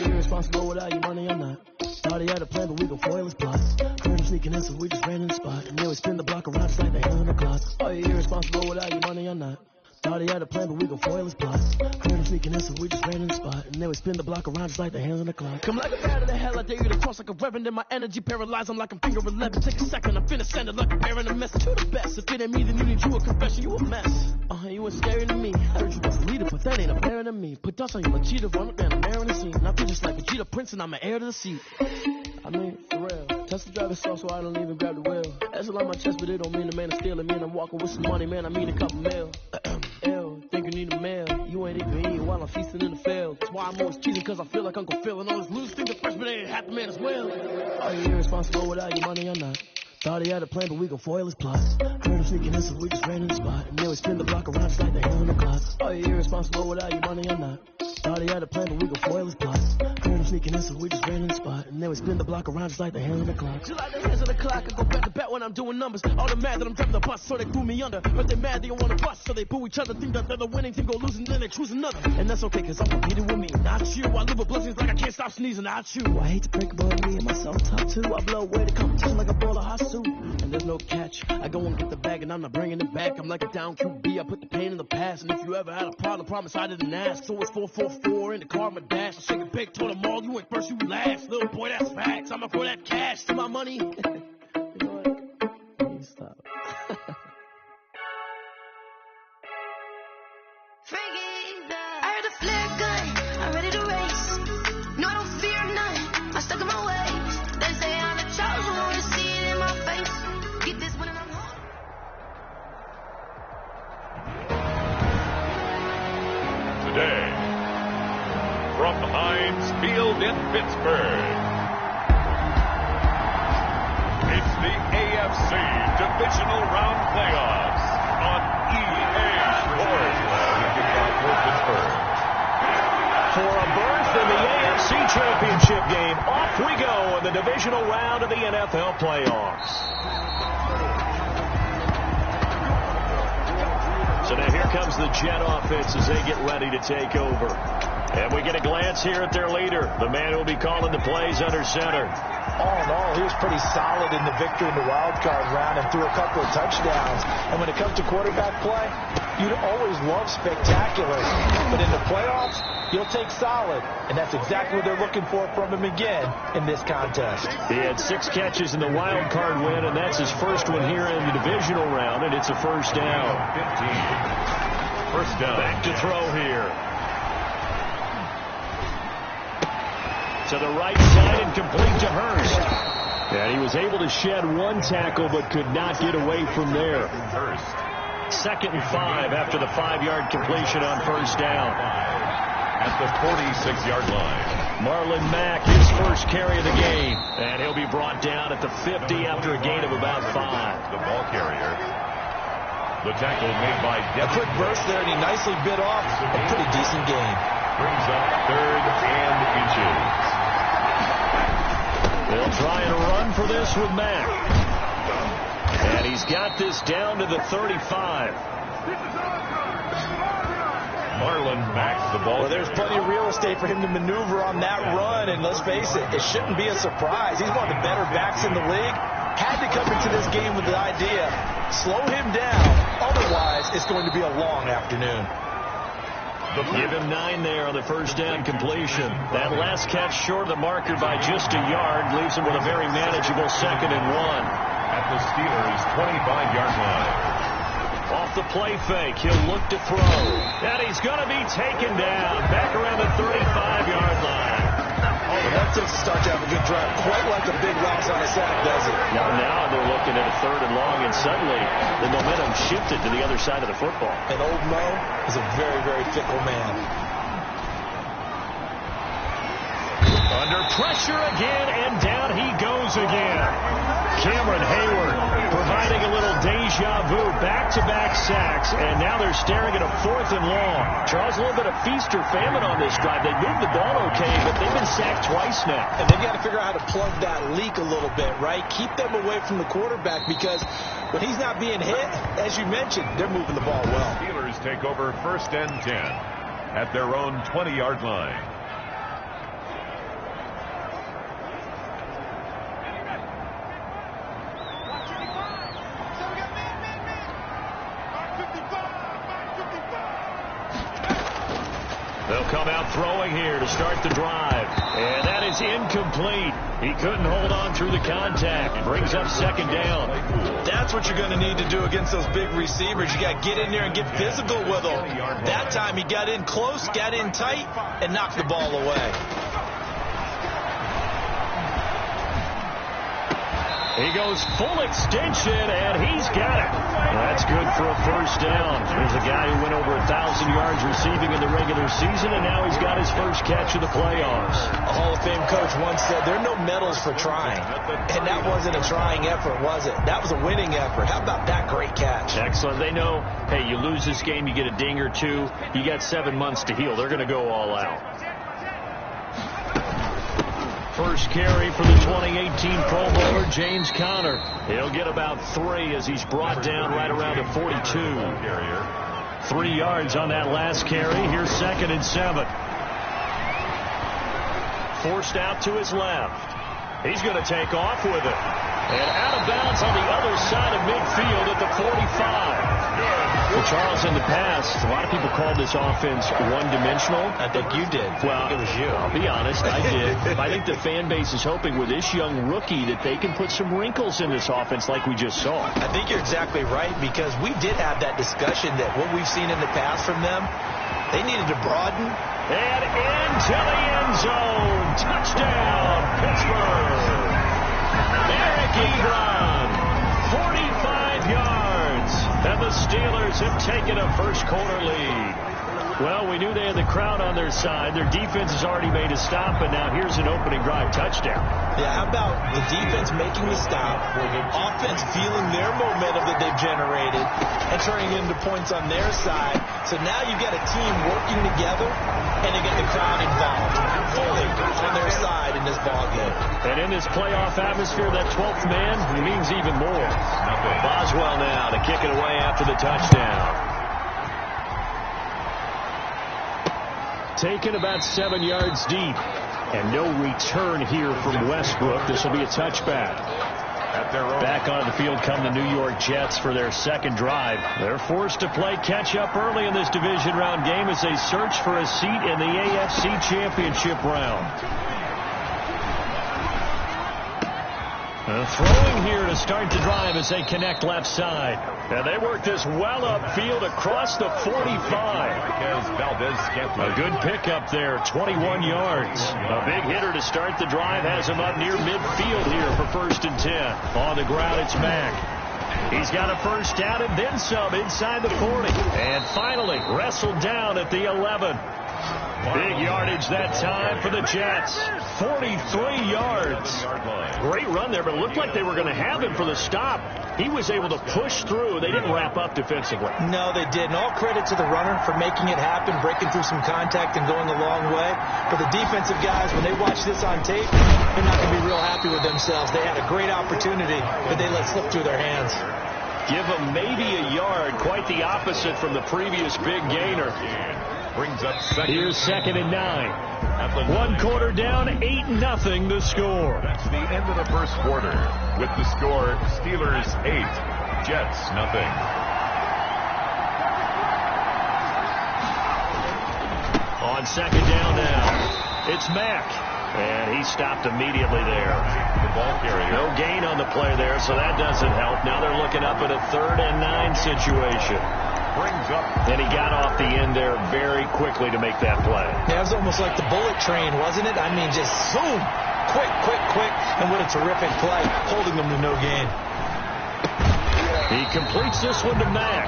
Irresponsible without your money, I'm not. Thought he had a plan, but we gon' foil his plots. Heard him sneaking in, so we just ran in the spot. And then we spin the block around just like the hell in the clock. Are you irresponsible without your money, I'm not. Thought he had a plan, but we gon' foil his plots. Heard him sneaking in, so we just ran in the spot. And then we spin the block around just like the hell in the clock. Come like a bat of the hell, I dare you to cross like a reverend. In my energy paralyzed, I'm like I'm finger 11. Take a second, I'm finna send it like I'm bearing a message to the best. If it ain't me, then you need you a confession, you a mess. You ain't scary to me. I heard you was a leader, but that ain't apparent to me. Put dust on you, a cheater, run up down the mirror in the scene. I feel just like Vegeta Prince, and I'm an heir to the seat. I mean, for real. Touch the driver's soft, so I don't even grab the wheel. That's a lot on my chest, but it don't mean the man is stealing me. And I'm walking with some money, man. I mean a couple mil. Ew, think you need a mail. You ain't even eating while I'm feasting in the field. That's why I'm always cheating, cause I feel like Uncle Phil. And all this loose things at first, but they ain't half the man as well. Are you irresponsible without your money or not? Thought he had a plan, but we gon' foil his plots. Heard him sneaking in, so we just ran in the spot. And then we spin the block around just like the hell in the clock. Are you irresponsible without your money or not? Thought he had a plan, but we gon' foil his plots. Heard him sneaking in, so we just ran in the spot. And then we spin the block around just like the hell in the clock. Just like the hands of the clock, I go back to back when I'm doing numbers. All the mad that I'm driving the bus, so they threw me under. But they mad, they don't wanna bust, so they boo each other. Think that they're the winning team, go losing, then they choose another. And that's okay, cause I'm competing with me, not you. I live with blessings like I can't stop sneezing, not you. I hate to break above me and myself top two. I blow away the competition like a ball of hot soup. And there's no catch. I go and get the bag and I'm not bringing it back. I'm like a down QB, I put the pain in the past. And if you ever had a problem, promise I didn't ask. So it's 444 in the car, my dash. I shake a big, told them all, you ain't first, you last. Little boy, that's facts. I'ma throw that cash to my money. You know what? Please stop. I heard a flare gun, I'm ready to race. No, I don't fear none, I'm stuck in my ways. They say I'm the chosen one, to see it in my face. Get this one and I'm home. Today, from Heinz Field in Pittsburgh, It's the AFC Divisional Round Playoffs on EA Sports. For a berth in the AFC Championship game, off we go in the divisional round of the NFL playoffs. So now here comes the Jet offense as they get ready to take over. And we get a glance here at their leader, the man who will be calling the plays under center. All in all, he was pretty solid in the victory in the wild card round and threw a couple of touchdowns. And when it comes to quarterback play, you'd always love spectacular. But in the playoffs, you'll take solid. And that's exactly what they're looking for from him again in this contest. He had 6 catches in the wild card win, and that's his first one here in the divisional round, and it's a first down. 15. First down. Back to throw here. To the right side and complete to Hurst. And he was able to shed 1 tackle but could not get away from there. Hurst. 2nd and 5 after the 5-yard completion on first down. At the 46-yard line. Marlon Mack, his first carry of the game. And he'll be brought down at the 50 after a gain of about 5. The ball carrier. The tackle made by A quick burst there, and he nicely bit off a pretty decent gain. Brings up 3rd and inches. They'll try and run for this with Mack. And he's got this down to the 35. Marlon Mack, the ball. Well, there's plenty of real estate for him to maneuver on that run, and let's face it, it shouldn't be a surprise. He's one of the better backs in the league. Had to come into this game with the idea, slow him down, otherwise it's going to be a long afternoon. Give him 9 there on the first down completion. That last catch short of the marker by just a yard leaves him with a very manageable 2nd and 1. At the Steelers' 25-yard line. Off the play fake, he'll look to throw. And he's going to be taken down back around the 35-yard line. Oh, that doesn't start to have a good drive. Quite like a big loss on a sack, does it? Now they're looking at a 3rd and long, and suddenly the momentum shifted to the other side of the football. And old Mo is a very, very fickle man. Under pressure again, and down he goes again. Cameron Hayward providing a little deja vu, back-to-back sacks, and now they're staring at a 4th and long. Charles, a little bit of feast or famine on this drive. They moved the ball okay, but they've been sacked twice now. And they've got to figure out how to plug that leak a little bit, right? Keep them away from the quarterback, because when he's not being hit, as you mentioned, they're moving the ball well. Steelers take over 1st and 10 at their own 20-yard line. They'll come out throwing here to start the drive. And that is incomplete. He couldn't hold on through the contact. Brings up 2nd down. That's what you're going to need to do against those big receivers. You got to get in there and get physical with them. That time he got in close, got in tight, and knocked the ball away. He goes full extension, and he's got it. That's good for a first down. There's a guy who went over 1,000 yards receiving in the regular season, and now he's got his first catch of the playoffs. A Hall of Fame coach once said, there are no medals for trying. And that wasn't a trying effort, was it? That was a winning effort. How about that great catch? Excellent. They know, hey, you lose this game, you get a ding or 2. You got 7 months to heal. They're going to go all out. First carry for the 2018 Pro Bowler, James Conner. He'll get about 3 as he's brought down right around the 42. 3 yards on that last carry. Here's 2nd and 7. Forced out to his left. He's going to take off with it. And out of bounds on the other side of midfield at the 45. Well, Charles, in the past, a lot of people called this offense one-dimensional. I think you did. Well, it was you. I'll be honest, I did. I think the fan base is hoping with this young rookie that they can put some wrinkles in this offense like we just saw. I think you're exactly right, because we did have that discussion that what we've seen in the past from them, they needed to broaden. And into the end zone. Touchdown, Pittsburgh. Eric Ebron, 45 yards. And the Steelers have taken a first quarter lead. Well, we knew they had the crowd on their side. Their defense has already made a stop, and now here's an opening drive touchdown. Yeah, how about the defense making the stop, offense feeling their momentum that they've generated, and turning into points on their side. So now you've got a team working together, and they get the crowd involved, fully on their side in this ballgame. And in this playoff atmosphere, that 12th man means even more. Boswell now to kick it away after the touchdown. Taken about 7 yards deep. And no return here from Westbrook. This will be a touchback. Back onto the field come the New York Jets for their second drive. They're forced to play catch-up early in this division round game as they search for a seat in the AFC Championship round. Throwing here to start the drive as they connect left side. And they work this well upfield across the 45. A good pickup there, 21 yards. A big hitter to start the drive has him up near midfield here for 1st and 10. On the ground, it's Mack. He's got a first down and then some inside the 40. And finally wrestled down at the 11. Big yardage that time for the Jets. 43 yards. Great run there, but it looked like they were going to have him for the stop. He was able to push through. They didn't wrap up defensively. No, they didn't. All credit to the runner for making it happen, breaking through some contact and going a long way. For the defensive guys, when they watch this on tape, they're not going to be real happy with themselves. They had a great opportunity, but they let slip through their hands. Give them maybe a yard, quite the opposite from the previous big gainer. Brings up second. Here's 2nd and 9. 1 quarter down, 8-0 the score. That's the end of the first quarter. With the score, Steelers 8, Jets 0. On 2nd down now, it's Mack. And he stopped immediately there. The ball carrier. No gain on the play there, so that doesn't help. Now they're looking up at a 3rd and 9 situation. Brings up. And he got off the end there very quickly to make that play. Yeah, it was almost like the bullet train, wasn't it? I mean, just zoom. Quick, quick, quick. And what a terrific play, holding them to no gain. He completes this one to Mack.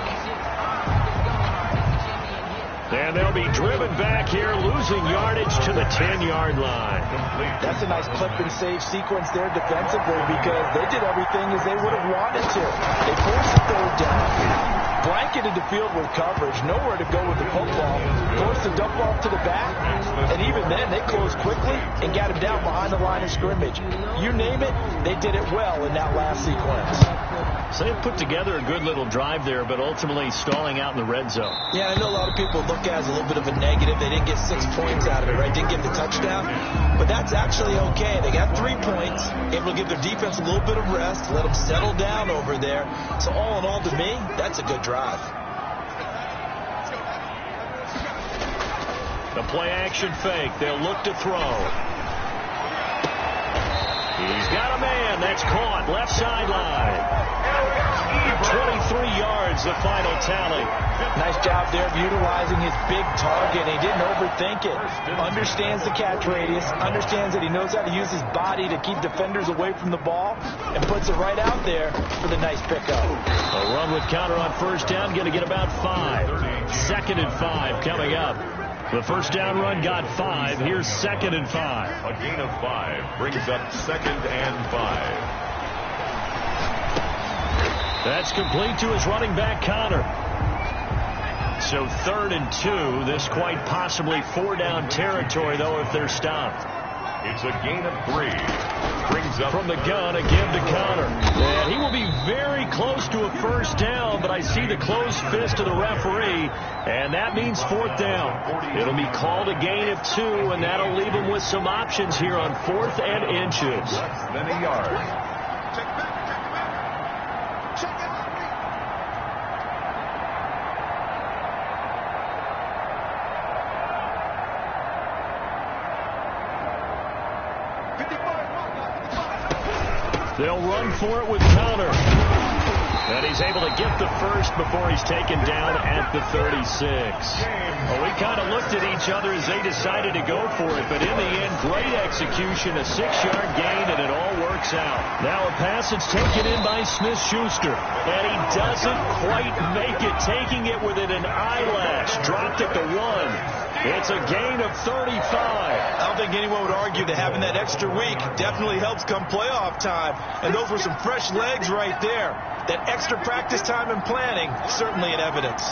And they'll be driven back here, losing yardage to the 10-yard line. That's a nice clip and save sequence there defensively because they did everything as they would have wanted to. They forced the 3rd down, blanketed the field with coverage, nowhere to go with the football, forced the dump off to the back, and even then they closed quickly and got him down behind the line of scrimmage. You name it, they did it well in that last sequence. So they put together a good little drive there, but ultimately stalling out in the red zone. Yeah, I know a lot of people look at it as a little bit of a negative. They didn't get 6 points out of it, right? Didn't get the touchdown. But that's actually okay. They got 3 points, able to give their defense a little bit of rest, let them settle down over there. So all in all, to me, that's a good drive. The play-action fake. They'll look to throw. He's got a man. That's caught. Left sideline. 23 yards, the final tally. Nice job there of utilizing his big target. He didn't overthink it. Understands the catch radius. Understands that he knows how to use his body to keep defenders away from the ball. And puts it right out there for the nice pickup. A run with counter on 1st down. Going to get about 5. 2nd and 5 coming up. The first down run got 5. Here's 2nd and 5. A gain of 5 brings up 2nd and 5. That's complete to his running back, Connor. So 3rd and 2. This quite possibly 4-down territory, though, if they're stopped. It's a gain of 3. Brings up from the gun, a give to Connor. And he will be very close to a first down, but I see the closed fist of the referee, and that means 4th down. It'll be called a gain of 2, and that'll leave him with some options here on 4th and inches. Less than a yard. They'll run for it with Connor. And he's able to get the first before he's taken down at the 36. Well, we kind of looked at each other as they decided to go for it, but in the end, great execution, a 6-yard gain, and it all works out. Now a pass that's taken in by Smith-Schuster, and he doesn't quite make it, taking it within an eyelash, dropped at the 1. It's a gain of 35. I don't think anyone would argue that having that extra week definitely helps come playoff time. And those were some fresh legs right there. That extra practice time and planning, certainly in evidence.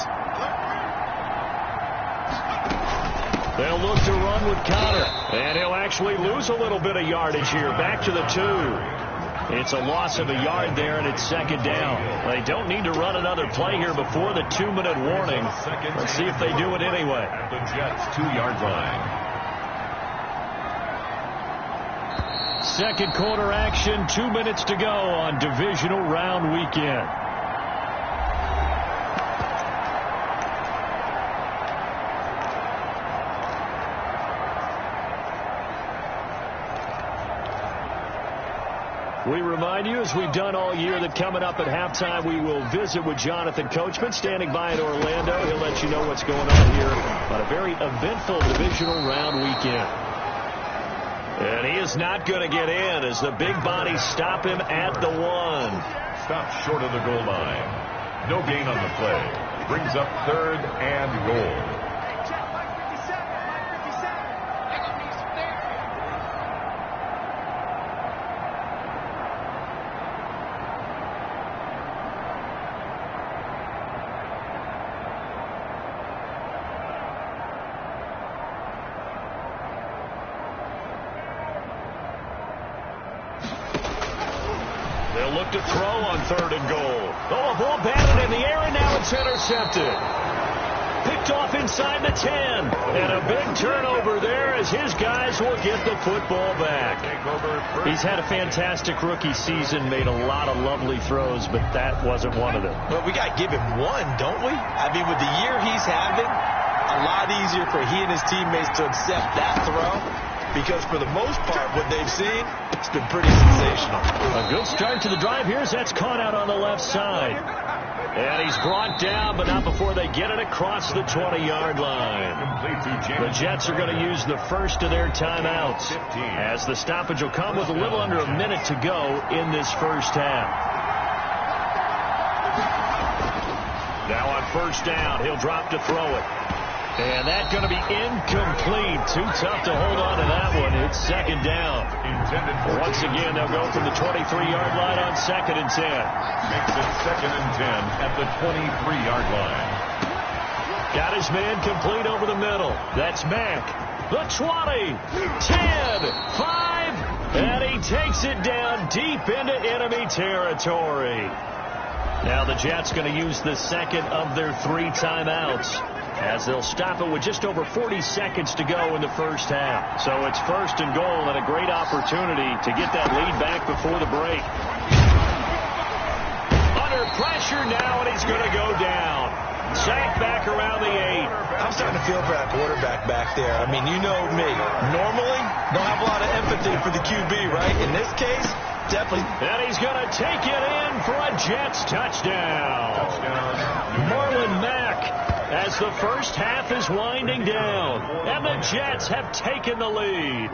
They'll look to run with Connor. And he'll actually lose a little bit of yardage here. Back to the 2. It's a loss of a yard there, and it's second down. They don't need to run another play here before the 2-minute warning. Let's see if they do it anyway. The Jets' 2-yard line. Second quarter action, 2 minutes to go on divisional round weekend. We remind you, as we've done all year, that coming up at halftime, we will visit with Jonathan Coachman, standing by in Orlando. He'll let you know what's going on here on a very eventful divisional round weekend. And he is not going to get in as the big bodies stop him at the 1. Stopped short of the goal line. No gain on the play. Brings up 3rd and goal. They'll look to throw on 3rd and goal. Oh, a ball batted in the air, and now it's intercepted. Picked off inside the 10. And a big turnover there as his guys will get the football back. He's had a fantastic rookie season, made a lot of lovely throws, but that wasn't one of them. Well, we got to give him one, don't we? I mean, with the year he's having, a lot easier for he and his teammates to accept that throw. Because for the most part, what they've seen, it's been pretty sensational. A good start to the drive here as that's caught out on the left side. And he's brought down, but not before they get it across the 20-yard line. The Jets are going to use the first of their timeouts, as the stoppage will come with a little under a minute to go in this first half. Now on first down, he'll drop to throw it. And that's going to be incomplete. Too tough to hold on to that one. It's second down. Once again, they'll go from the 23-yard line on 2nd and 10. Makes it 2nd and 10 at the 23-yard line. Got his man complete over the middle. That's Mack. The 20, 10, 5, and he takes it down deep into enemy territory. Now the Jets going to use the second of their 3 timeouts, as they'll stop it with just over 40 seconds to go in the first half. So it's 1st and goal, and a great opportunity to get that lead back before the break. Under pressure now, and he's going to go down. Sacked back around the 8. I'm starting to feel for that quarterback back there. I mean, you know me. Normally, don't have a lot of empathy for the QB, right? In this case, definitely. And he's going to take it in for a Jets touchdown. Marlon Mack, as the first half is winding down, and the Jets have taken the lead.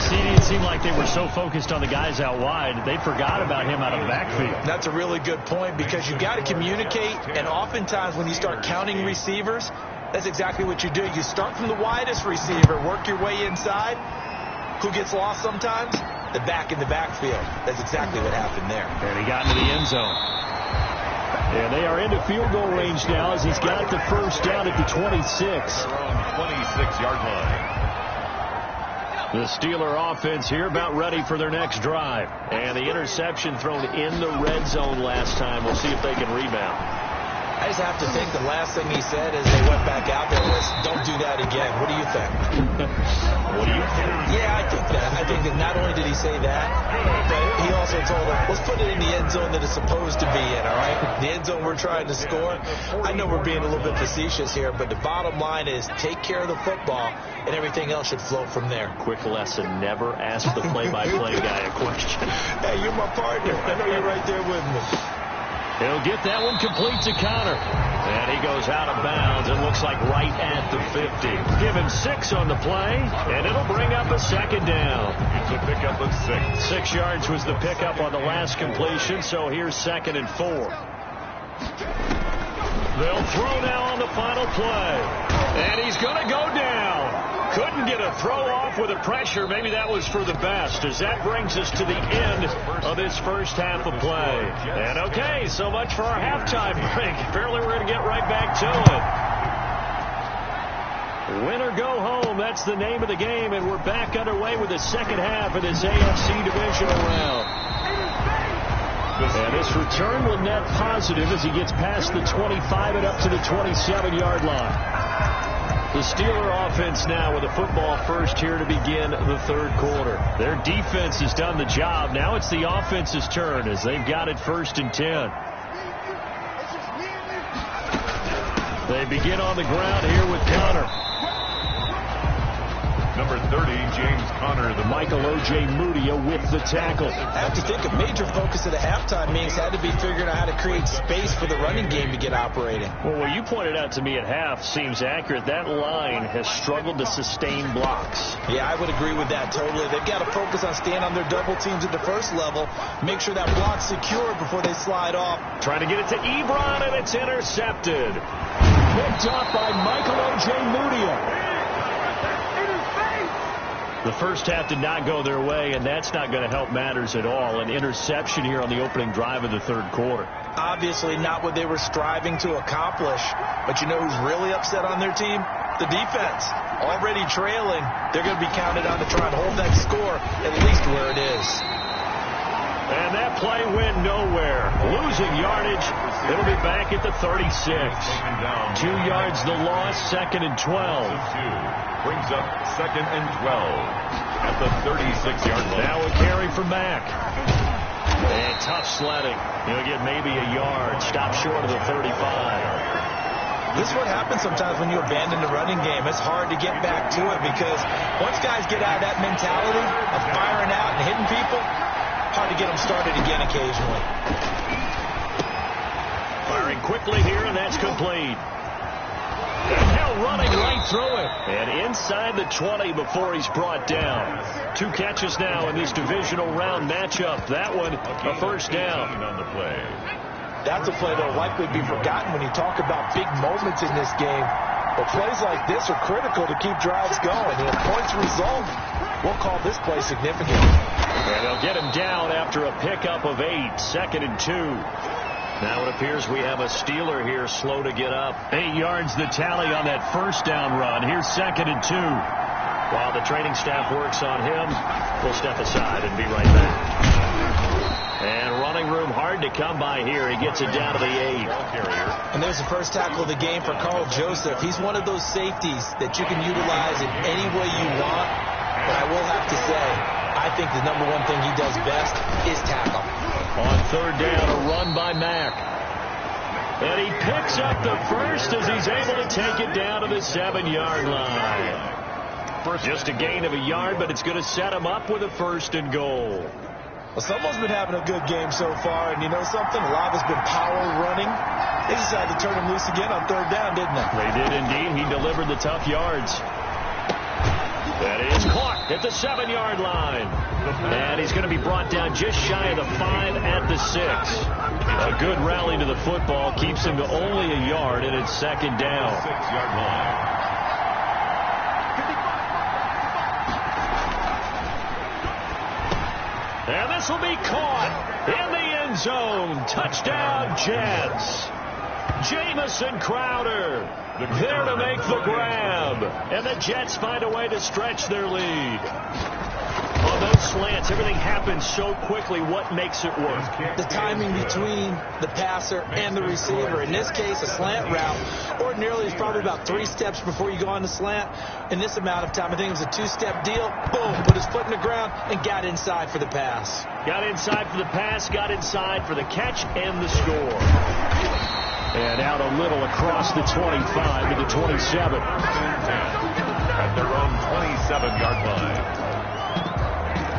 See, it seemed like they were so focused on the guys out wide, they forgot about him out of the backfield. That's a really good point, because you got to communicate, and oftentimes when you start counting receivers, that's exactly what you do. You start from the widest receiver, work your way inside. Who gets lost sometimes? The back in the backfield. That's exactly what happened there. And he got into the end zone. And they are into field goal range now as he's got the first down at the 26. 26-yard line. The Steeler offense here about ready for their next drive. And the interception thrown in the red zone last time. We'll see if they can rebound. I just have to think the last thing he said as they went back out there was, don't do that again. What do you think? What do you think? Yeah, I think because not only did he say that, but he also told him, let's put it in the end zone that it's supposed to be in, all right? The end zone we're trying to score. I know we're being a little bit facetious here, but the bottom line is take care of the football, and everything else should flow from there. Quick lesson, never ask the play-by-play guy a question. Hey, you're my partner. I know you're right there with me. He'll get that one complete to Connor. And he goes out of bounds. It looks like right at the 50. Give him 6 on the play, and it'll bring up a second down. It's a pickup of 6. 6 yards was the pickup on the last completion, so here's 2nd and 4. They'll throw now on the final play. And he's going to go down. Couldn't get a throw off with the pressure. Maybe that was for the best, as that brings us to the end of this first half of play. And okay, so much for our halftime break. Apparently we're going to get right back to it. Win or go home, that's the name of the game, and we're back underway with the second half of this AFC divisional round. And this return will net positive as he gets past the 25 and up to the 27-yard line. The Steeler offense now with a football first here to begin the third quarter. Their defense has done the job. Now it's the offense's turn as they've got it 1st and 10. They begin on the ground here with Connor. Number 30, James Conner, the Michael O.J. Mudia with the tackle. I have to think a major focus of the halftime meetings had to be figuring out how to create space for the running game to get operating. Well, what you pointed out to me at half seems accurate. That line has struggled to sustain blocks. Yeah, I would agree with that totally. They've got to focus on staying on their double teams at the first level, make sure that block's secure before they slide off. Trying to get it to Ebron, and it's intercepted. Picked off by Michael O.J. Mudia. The first half did not go their way, and that's not going to help matters at all. An interception here on the opening drive of the third quarter. Obviously not what they were striving to accomplish. But you know who's really upset on their team? The defense. Already trailing. They're going to be counted on to try and hold that score at least where it is. And that play went nowhere. Losing yardage. It'll be back at the 36. 2 yards the loss, 2nd and 12. Brings up 2nd and 12 at the 36-yard line. Now a carry for Mack. And tough sledding. He'll get maybe a yard. Stop short of the 35. This is what happens sometimes when you abandon the running game. It's hard to get back to it because once guys get out of that mentality of firing out and hitting people, hard to get them started again occasionally. Firing quickly here, and that's complete. And now running right through it. And inside the 20 before he's brought down. 2 catches now in this divisional round matchup. That one, a first down. On the play. That's a play that will likely be forgotten when you talk about big moments in this game. But plays like this are critical to keep drives going. And if points result, we'll call this play significant. And they'll get him down after a pickup of 8. 2nd and 2. Now it appears we have a Steeler here slow to get up. 8 yards the tally on that first down run. Here's 2nd and 2. While the training staff works on him, we'll step aside and be right back. And running room hard to come by here. He gets it down to the 8. And there's the first tackle of the game for Carl Joseph. He's one of those safeties that you can utilize in any way you want. But I will have to say, I think the number one thing he does best is tackle. On 3rd down, a run by Mack. And he picks up the first as he's able to take it down to the 7-yard line. Just a gain of a yard, but it's going to set him up with a 1st and goal. Well, someone's been having a good game so far, and you know something? A lot has been power running. They decided to turn him loose again on 3rd down, didn't they? They did indeed. He delivered the tough yards. That is caught at the 7-yard line. And he's going to be brought down just shy of the 5 at the 6. A good rally to the football keeps him to only a yard, and it's 2nd down. 6-yard line. And this will be caught in the end zone. Touchdown, Jets. Jamison Crowder there to make the grab. And the Jets find a way to stretch their lead. On those slants, everything happens so quickly. What makes it work? The timing between the passer and the receiver. In this case, a slant route ordinarily is probably about 3 steps before you go on the slant. In this amount of time, I think it was a 2-step deal. Boom, put his foot in the ground and got inside for the pass. Got inside for the pass, got inside for the catch and the score. And out a little across the 25 to the 27. At their own 27-yard line.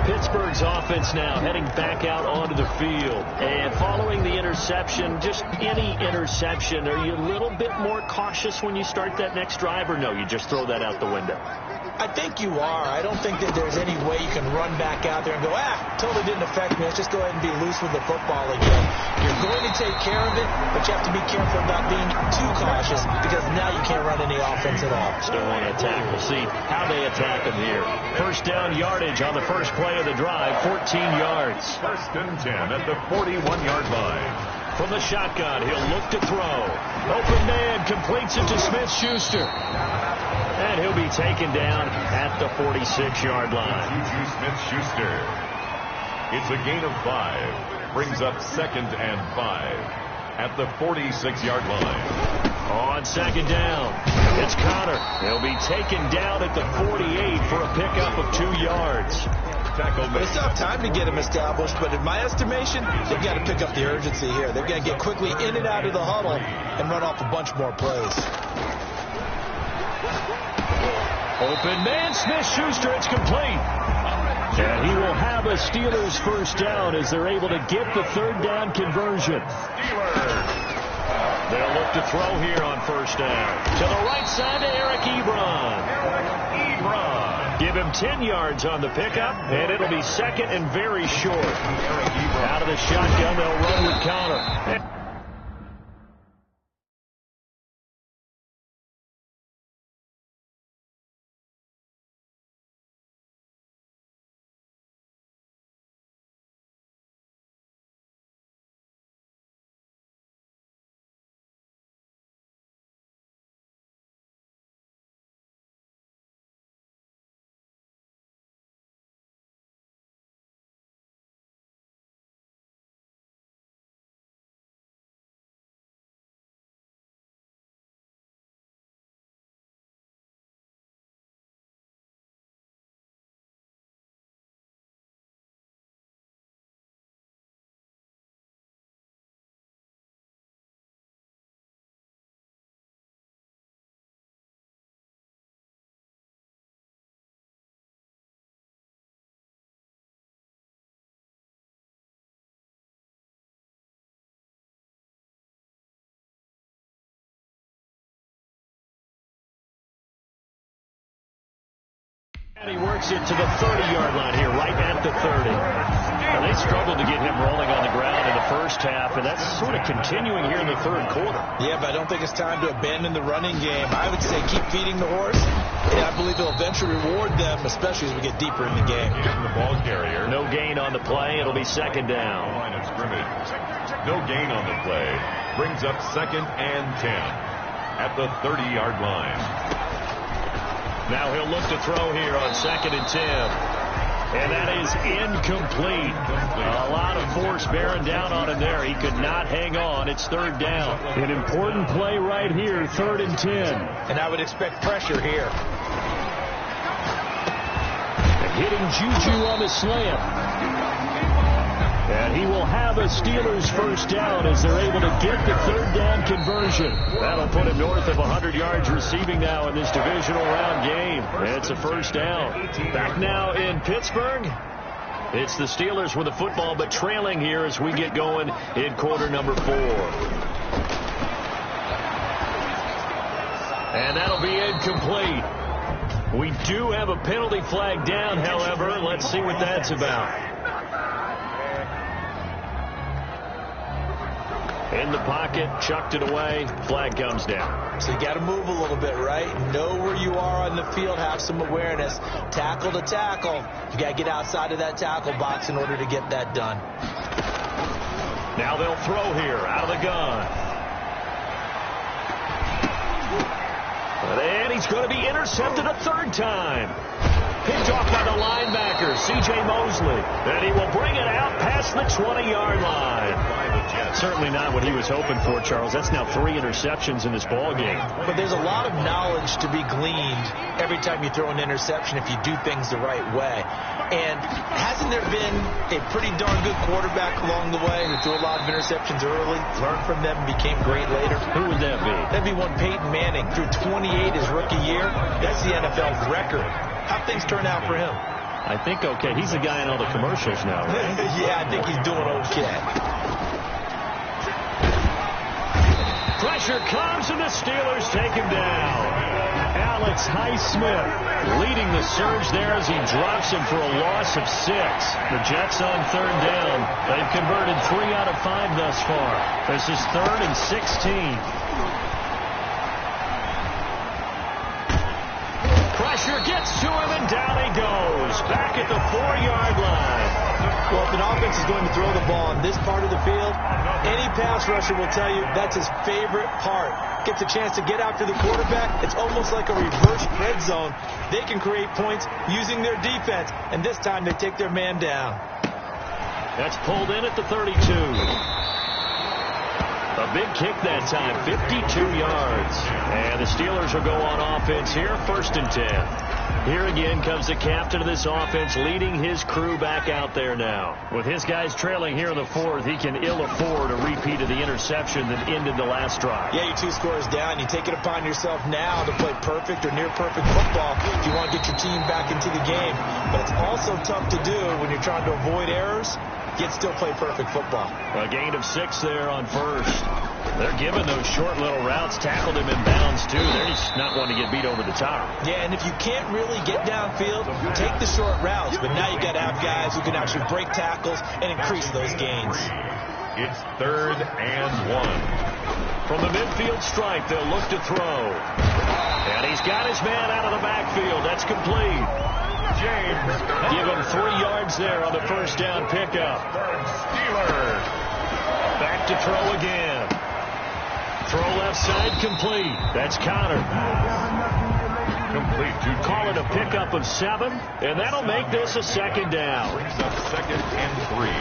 Pittsburgh's offense now heading back out onto the field. And following the interception, just any interception, are you a little bit more cautious when you start that next drive, or no, you just throw that out the window? I think you are. I don't think that there's any way you can run back out there and go, totally didn't affect me. Let's just go ahead and be loose with the football again. You're going to take care of it, but you have to be careful about being too cautious because now you can't run any offense at all. Still want to attack. We'll see how they attack them here. First down yardage on the first play of the drive, 14 yards. First and 10 at the 41-yard line. From the shotgun, he'll look to throw. Open man completes it to Smith-Schuster. And he'll be taken down at the 46-yard line. Juju Smith-Schuster. It's a gain of 5. Brings up 2nd and 5 at the 46-yard line. On second down, it's Connor. He'll be taken down at the 48 for a pickup of 2 yards. They still have time to get him established, but in my estimation, they've got to pick up the urgency here. They've got to get quickly in and out of the huddle and run off a bunch more plays. Open man, Smith-Schuster, it's complete. And he will have a Steelers first down as they're able to get the 3rd down conversion. They'll look to throw here on first down. To the right side to Eric Ebron. Give him 10 yards on the pickup, and it'll be 2nd and very short. Out of the shotgun, they'll run with Connor. And he works it to the 30-yard line here, right at the 30. Well, they struggled to get him rolling on the ground in the first half, and that's sort of continuing here in the 3rd quarter. Yeah, but I don't think it's time to abandon the running game. I would say keep feeding the horse, and I believe it'll eventually reward them, especially as we get deeper in the game. Getting the ball carrier. No gain on the play. It'll be 2nd down. Line of scrimmage. No gain on the play. Brings up 2nd and 10 at the 30-yard line. Now he'll look to throw here on 2nd and 10. And that is incomplete. A lot of force bearing down on him there. He could not hang on. It's 3rd down. An important play right here, 3rd and 10. And I would expect pressure here. Hitting Juju on the slant. And he will have a Steelers first down as they're able to get the 3rd down conversion. That'll put him north of 100 yards receiving now in this divisional round game. It's a first down. Back now in Pittsburgh. It's the Steelers with the football, but trailing here as we get going in quarter number 4. And that'll be incomplete. We do have a penalty flag down, however. Let's see what that's about. In the pocket, chucked it away, flag comes down. So you got to move a little bit, right? Know where you are on the field, have some awareness. Tackle to tackle. You got to get outside of that tackle box in order to get that done. Now they'll throw here out of the gun. And he's going to be intercepted a third time. Picked off by the linebacker, C.J. Mosley. And he will bring it out past the 20-yard line. Certainly not what he was hoping for, Charles. That's now 3 interceptions in this ball game. But there's a lot of knowledge to be gleaned every time you throw an interception if you do things the right way. And hasn't there been a pretty darn good quarterback along the way who threw a lot of interceptions early, learned from them, and became great later? Who would that be? That'd be one Peyton Manning. Threw 28 his rookie year. That's the NFL record. How'd things turn out for him? I think okay. He's the guy in all the commercials now, right? Yeah, I think he's doing okay. Pressure comes, and the Steelers take him down. Alex Highsmith leading the surge there as he drops him for a loss of 6. The Jets on third down. They've converted 3 out of 5 thus far. This is 3rd and 16. Pressure gets to him, and down he goes. Back at the 4-yard line. Well, if an offense is going to throw the ball on this part of the field, any pass rusher will tell you that's his favorite part. Gets a chance to get after the quarterback. It's almost like a reverse red zone. They can create points using their defense, and this time they take their man down. That's pulled in at the 32. A big kick that time, 52 yards. And the Steelers will go on offense here, 1st and 10. Here again comes the captain of this offense, leading his crew back out there now. With his guys trailing here in the 4th, he can ill afford a repeat of the interception that ended the last drive. Yeah, you're 2 scores down. You take it upon yourself now to play perfect or near-perfect football if you want to get your team back into the game. But it's also tough to do when you're trying to avoid errors, yet still play perfect football. A gain of 6 there on 1st. They're giving those short little routes, tackled him in bounds, too. They're just not wanting to get beat over the top. Yeah, and if you can't really get downfield, take the short routes. But now you got to have guys who can actually break tackles and increase those gains. It's 3rd and 1. From the midfield stripe, they'll look to throw. And he's got his man out of the backfield. That's complete. James. Give him 3 yards there on the 1st down pickup. Steelers. Back to throw again. Throw left side, complete. That's Connor. Complete to Call it a pickup of 7, and that'll make this a 2nd down. Brings up 2nd and 3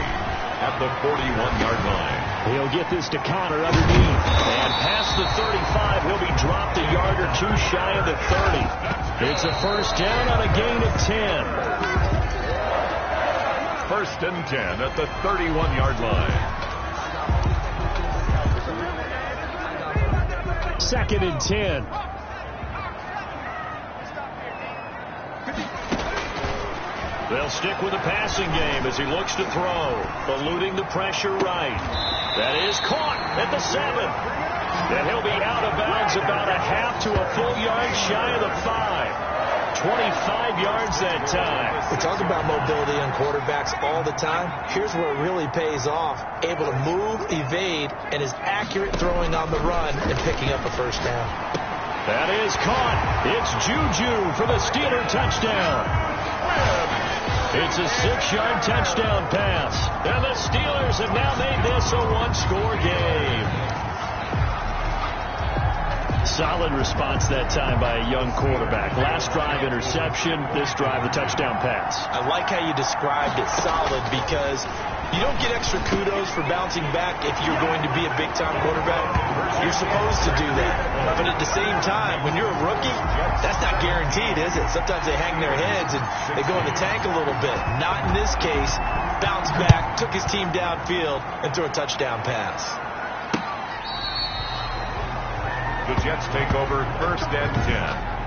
at the 41-yard line. He'll get this to Connor underneath. And past the 35, he'll be dropped a yard or 2 shy of the 30. It's a 1st down on a gain of 10. 1st and 10 at the 31-yard line. 2nd and 10. They'll stick with the passing game as he looks to throw. Eluding the pressure right. That is caught at the 7. And he'll be out of bounds about a half to a full yard shy of the 5. 25 yards that time. We talk about mobility on quarterbacks all the time. Here's where it really pays off. Able to move, evade, and is accurate throwing on the run and picking up a 1st down. That is caught. It's Juju for the Steeler touchdown. It's a 6-yard touchdown pass. And the Steelers have now made this a 1-score game. Solid response that time by a young quarterback. Last drive interception, this drive the touchdown pass. I like how you described it, solid, because you don't get extra kudos for bouncing back if you're going to be a big-time quarterback. You're supposed to do that. But at the same time, when you're a rookie, that's not guaranteed, is it? Sometimes they hang their heads and they go in the tank a little bit. Not in this case. Bounced back, took his team downfield, and threw a touchdown pass. The Jets take over 1st and 10.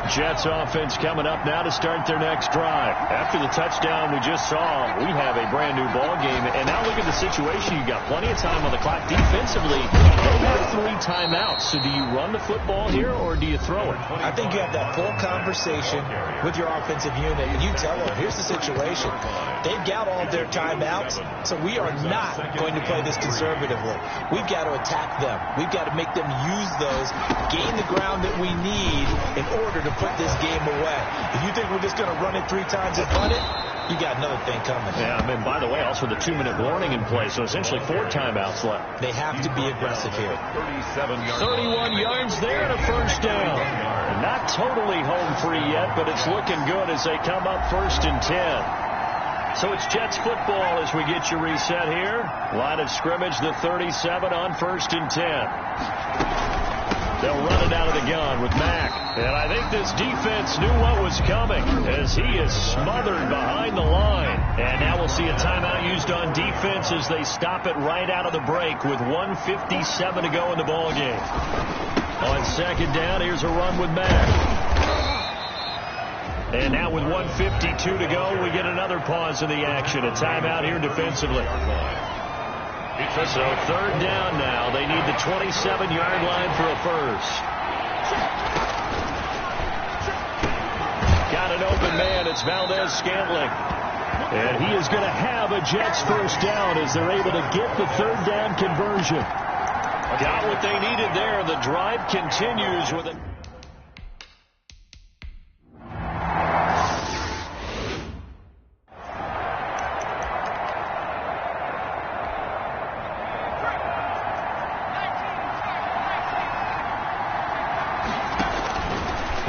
Jets offense coming up now to start their next drive. After the touchdown we just saw, we have a brand new ball game. And now look at the situation. You got plenty of time on the clock defensively. They have 3 timeouts. So do you run the football here or do you throw it? I think you have that full conversation with your offensive unit, and you tell them, here's the situation. They've got all of their timeouts, so we are not going to play this conservatively. We've got to attack them. We've got to make them use those, gain the ground that we need in order to put this game away. If you think we're just going to run it 3 times and punt it, you got another thing coming. Yeah, I mean, by the way, also the 2-minute warning in play, so essentially 4 timeouts left. They have to be aggressive here. 31 yards there and a first down. Not totally home free yet, but it's looking good as they come up 1st and 10. So it's Jets football as we get you reset here. Line of scrimmage, the 37 on 1st and 10. They'll run it out of the gun with Mack. And I think this defense knew what was coming as he is smothered behind the line. And now we'll see a timeout used on defense as they stop it right out of the break with 1:57 to go in the ballgame. On 2nd down, here's a run with Mack. And now with 1:52 to go, we get another pause in the action. A timeout here defensively. So 3rd down now. They need the 27-yard line for a first. Got an open man. It's Valdez-Scantling. And he is going to have a Jets first down as they're able to get the 3rd down conversion. Got what they needed there. The drive continues with it.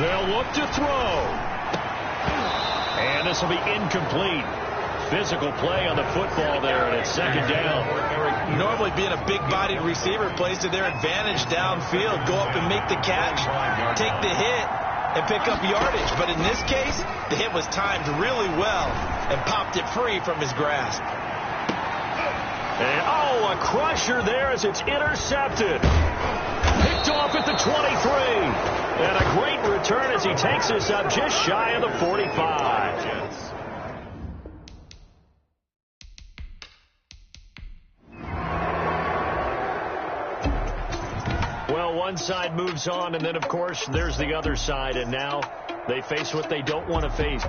They'll look to throw. And this will be incomplete. Physical play on the football there, and it's 2nd down. Normally being a big-bodied receiver plays to their advantage downfield. Go up and make the catch, take the hit, and pick up yardage. But in this case, the hit was timed really well and popped it free from his grasp. And, a crusher there as it's intercepted. Picked off at the 23. And a great return as he takes this up just shy of the 45. Well, one side moves on, and then, of course, there's the other side. And now they face what they don't want to face.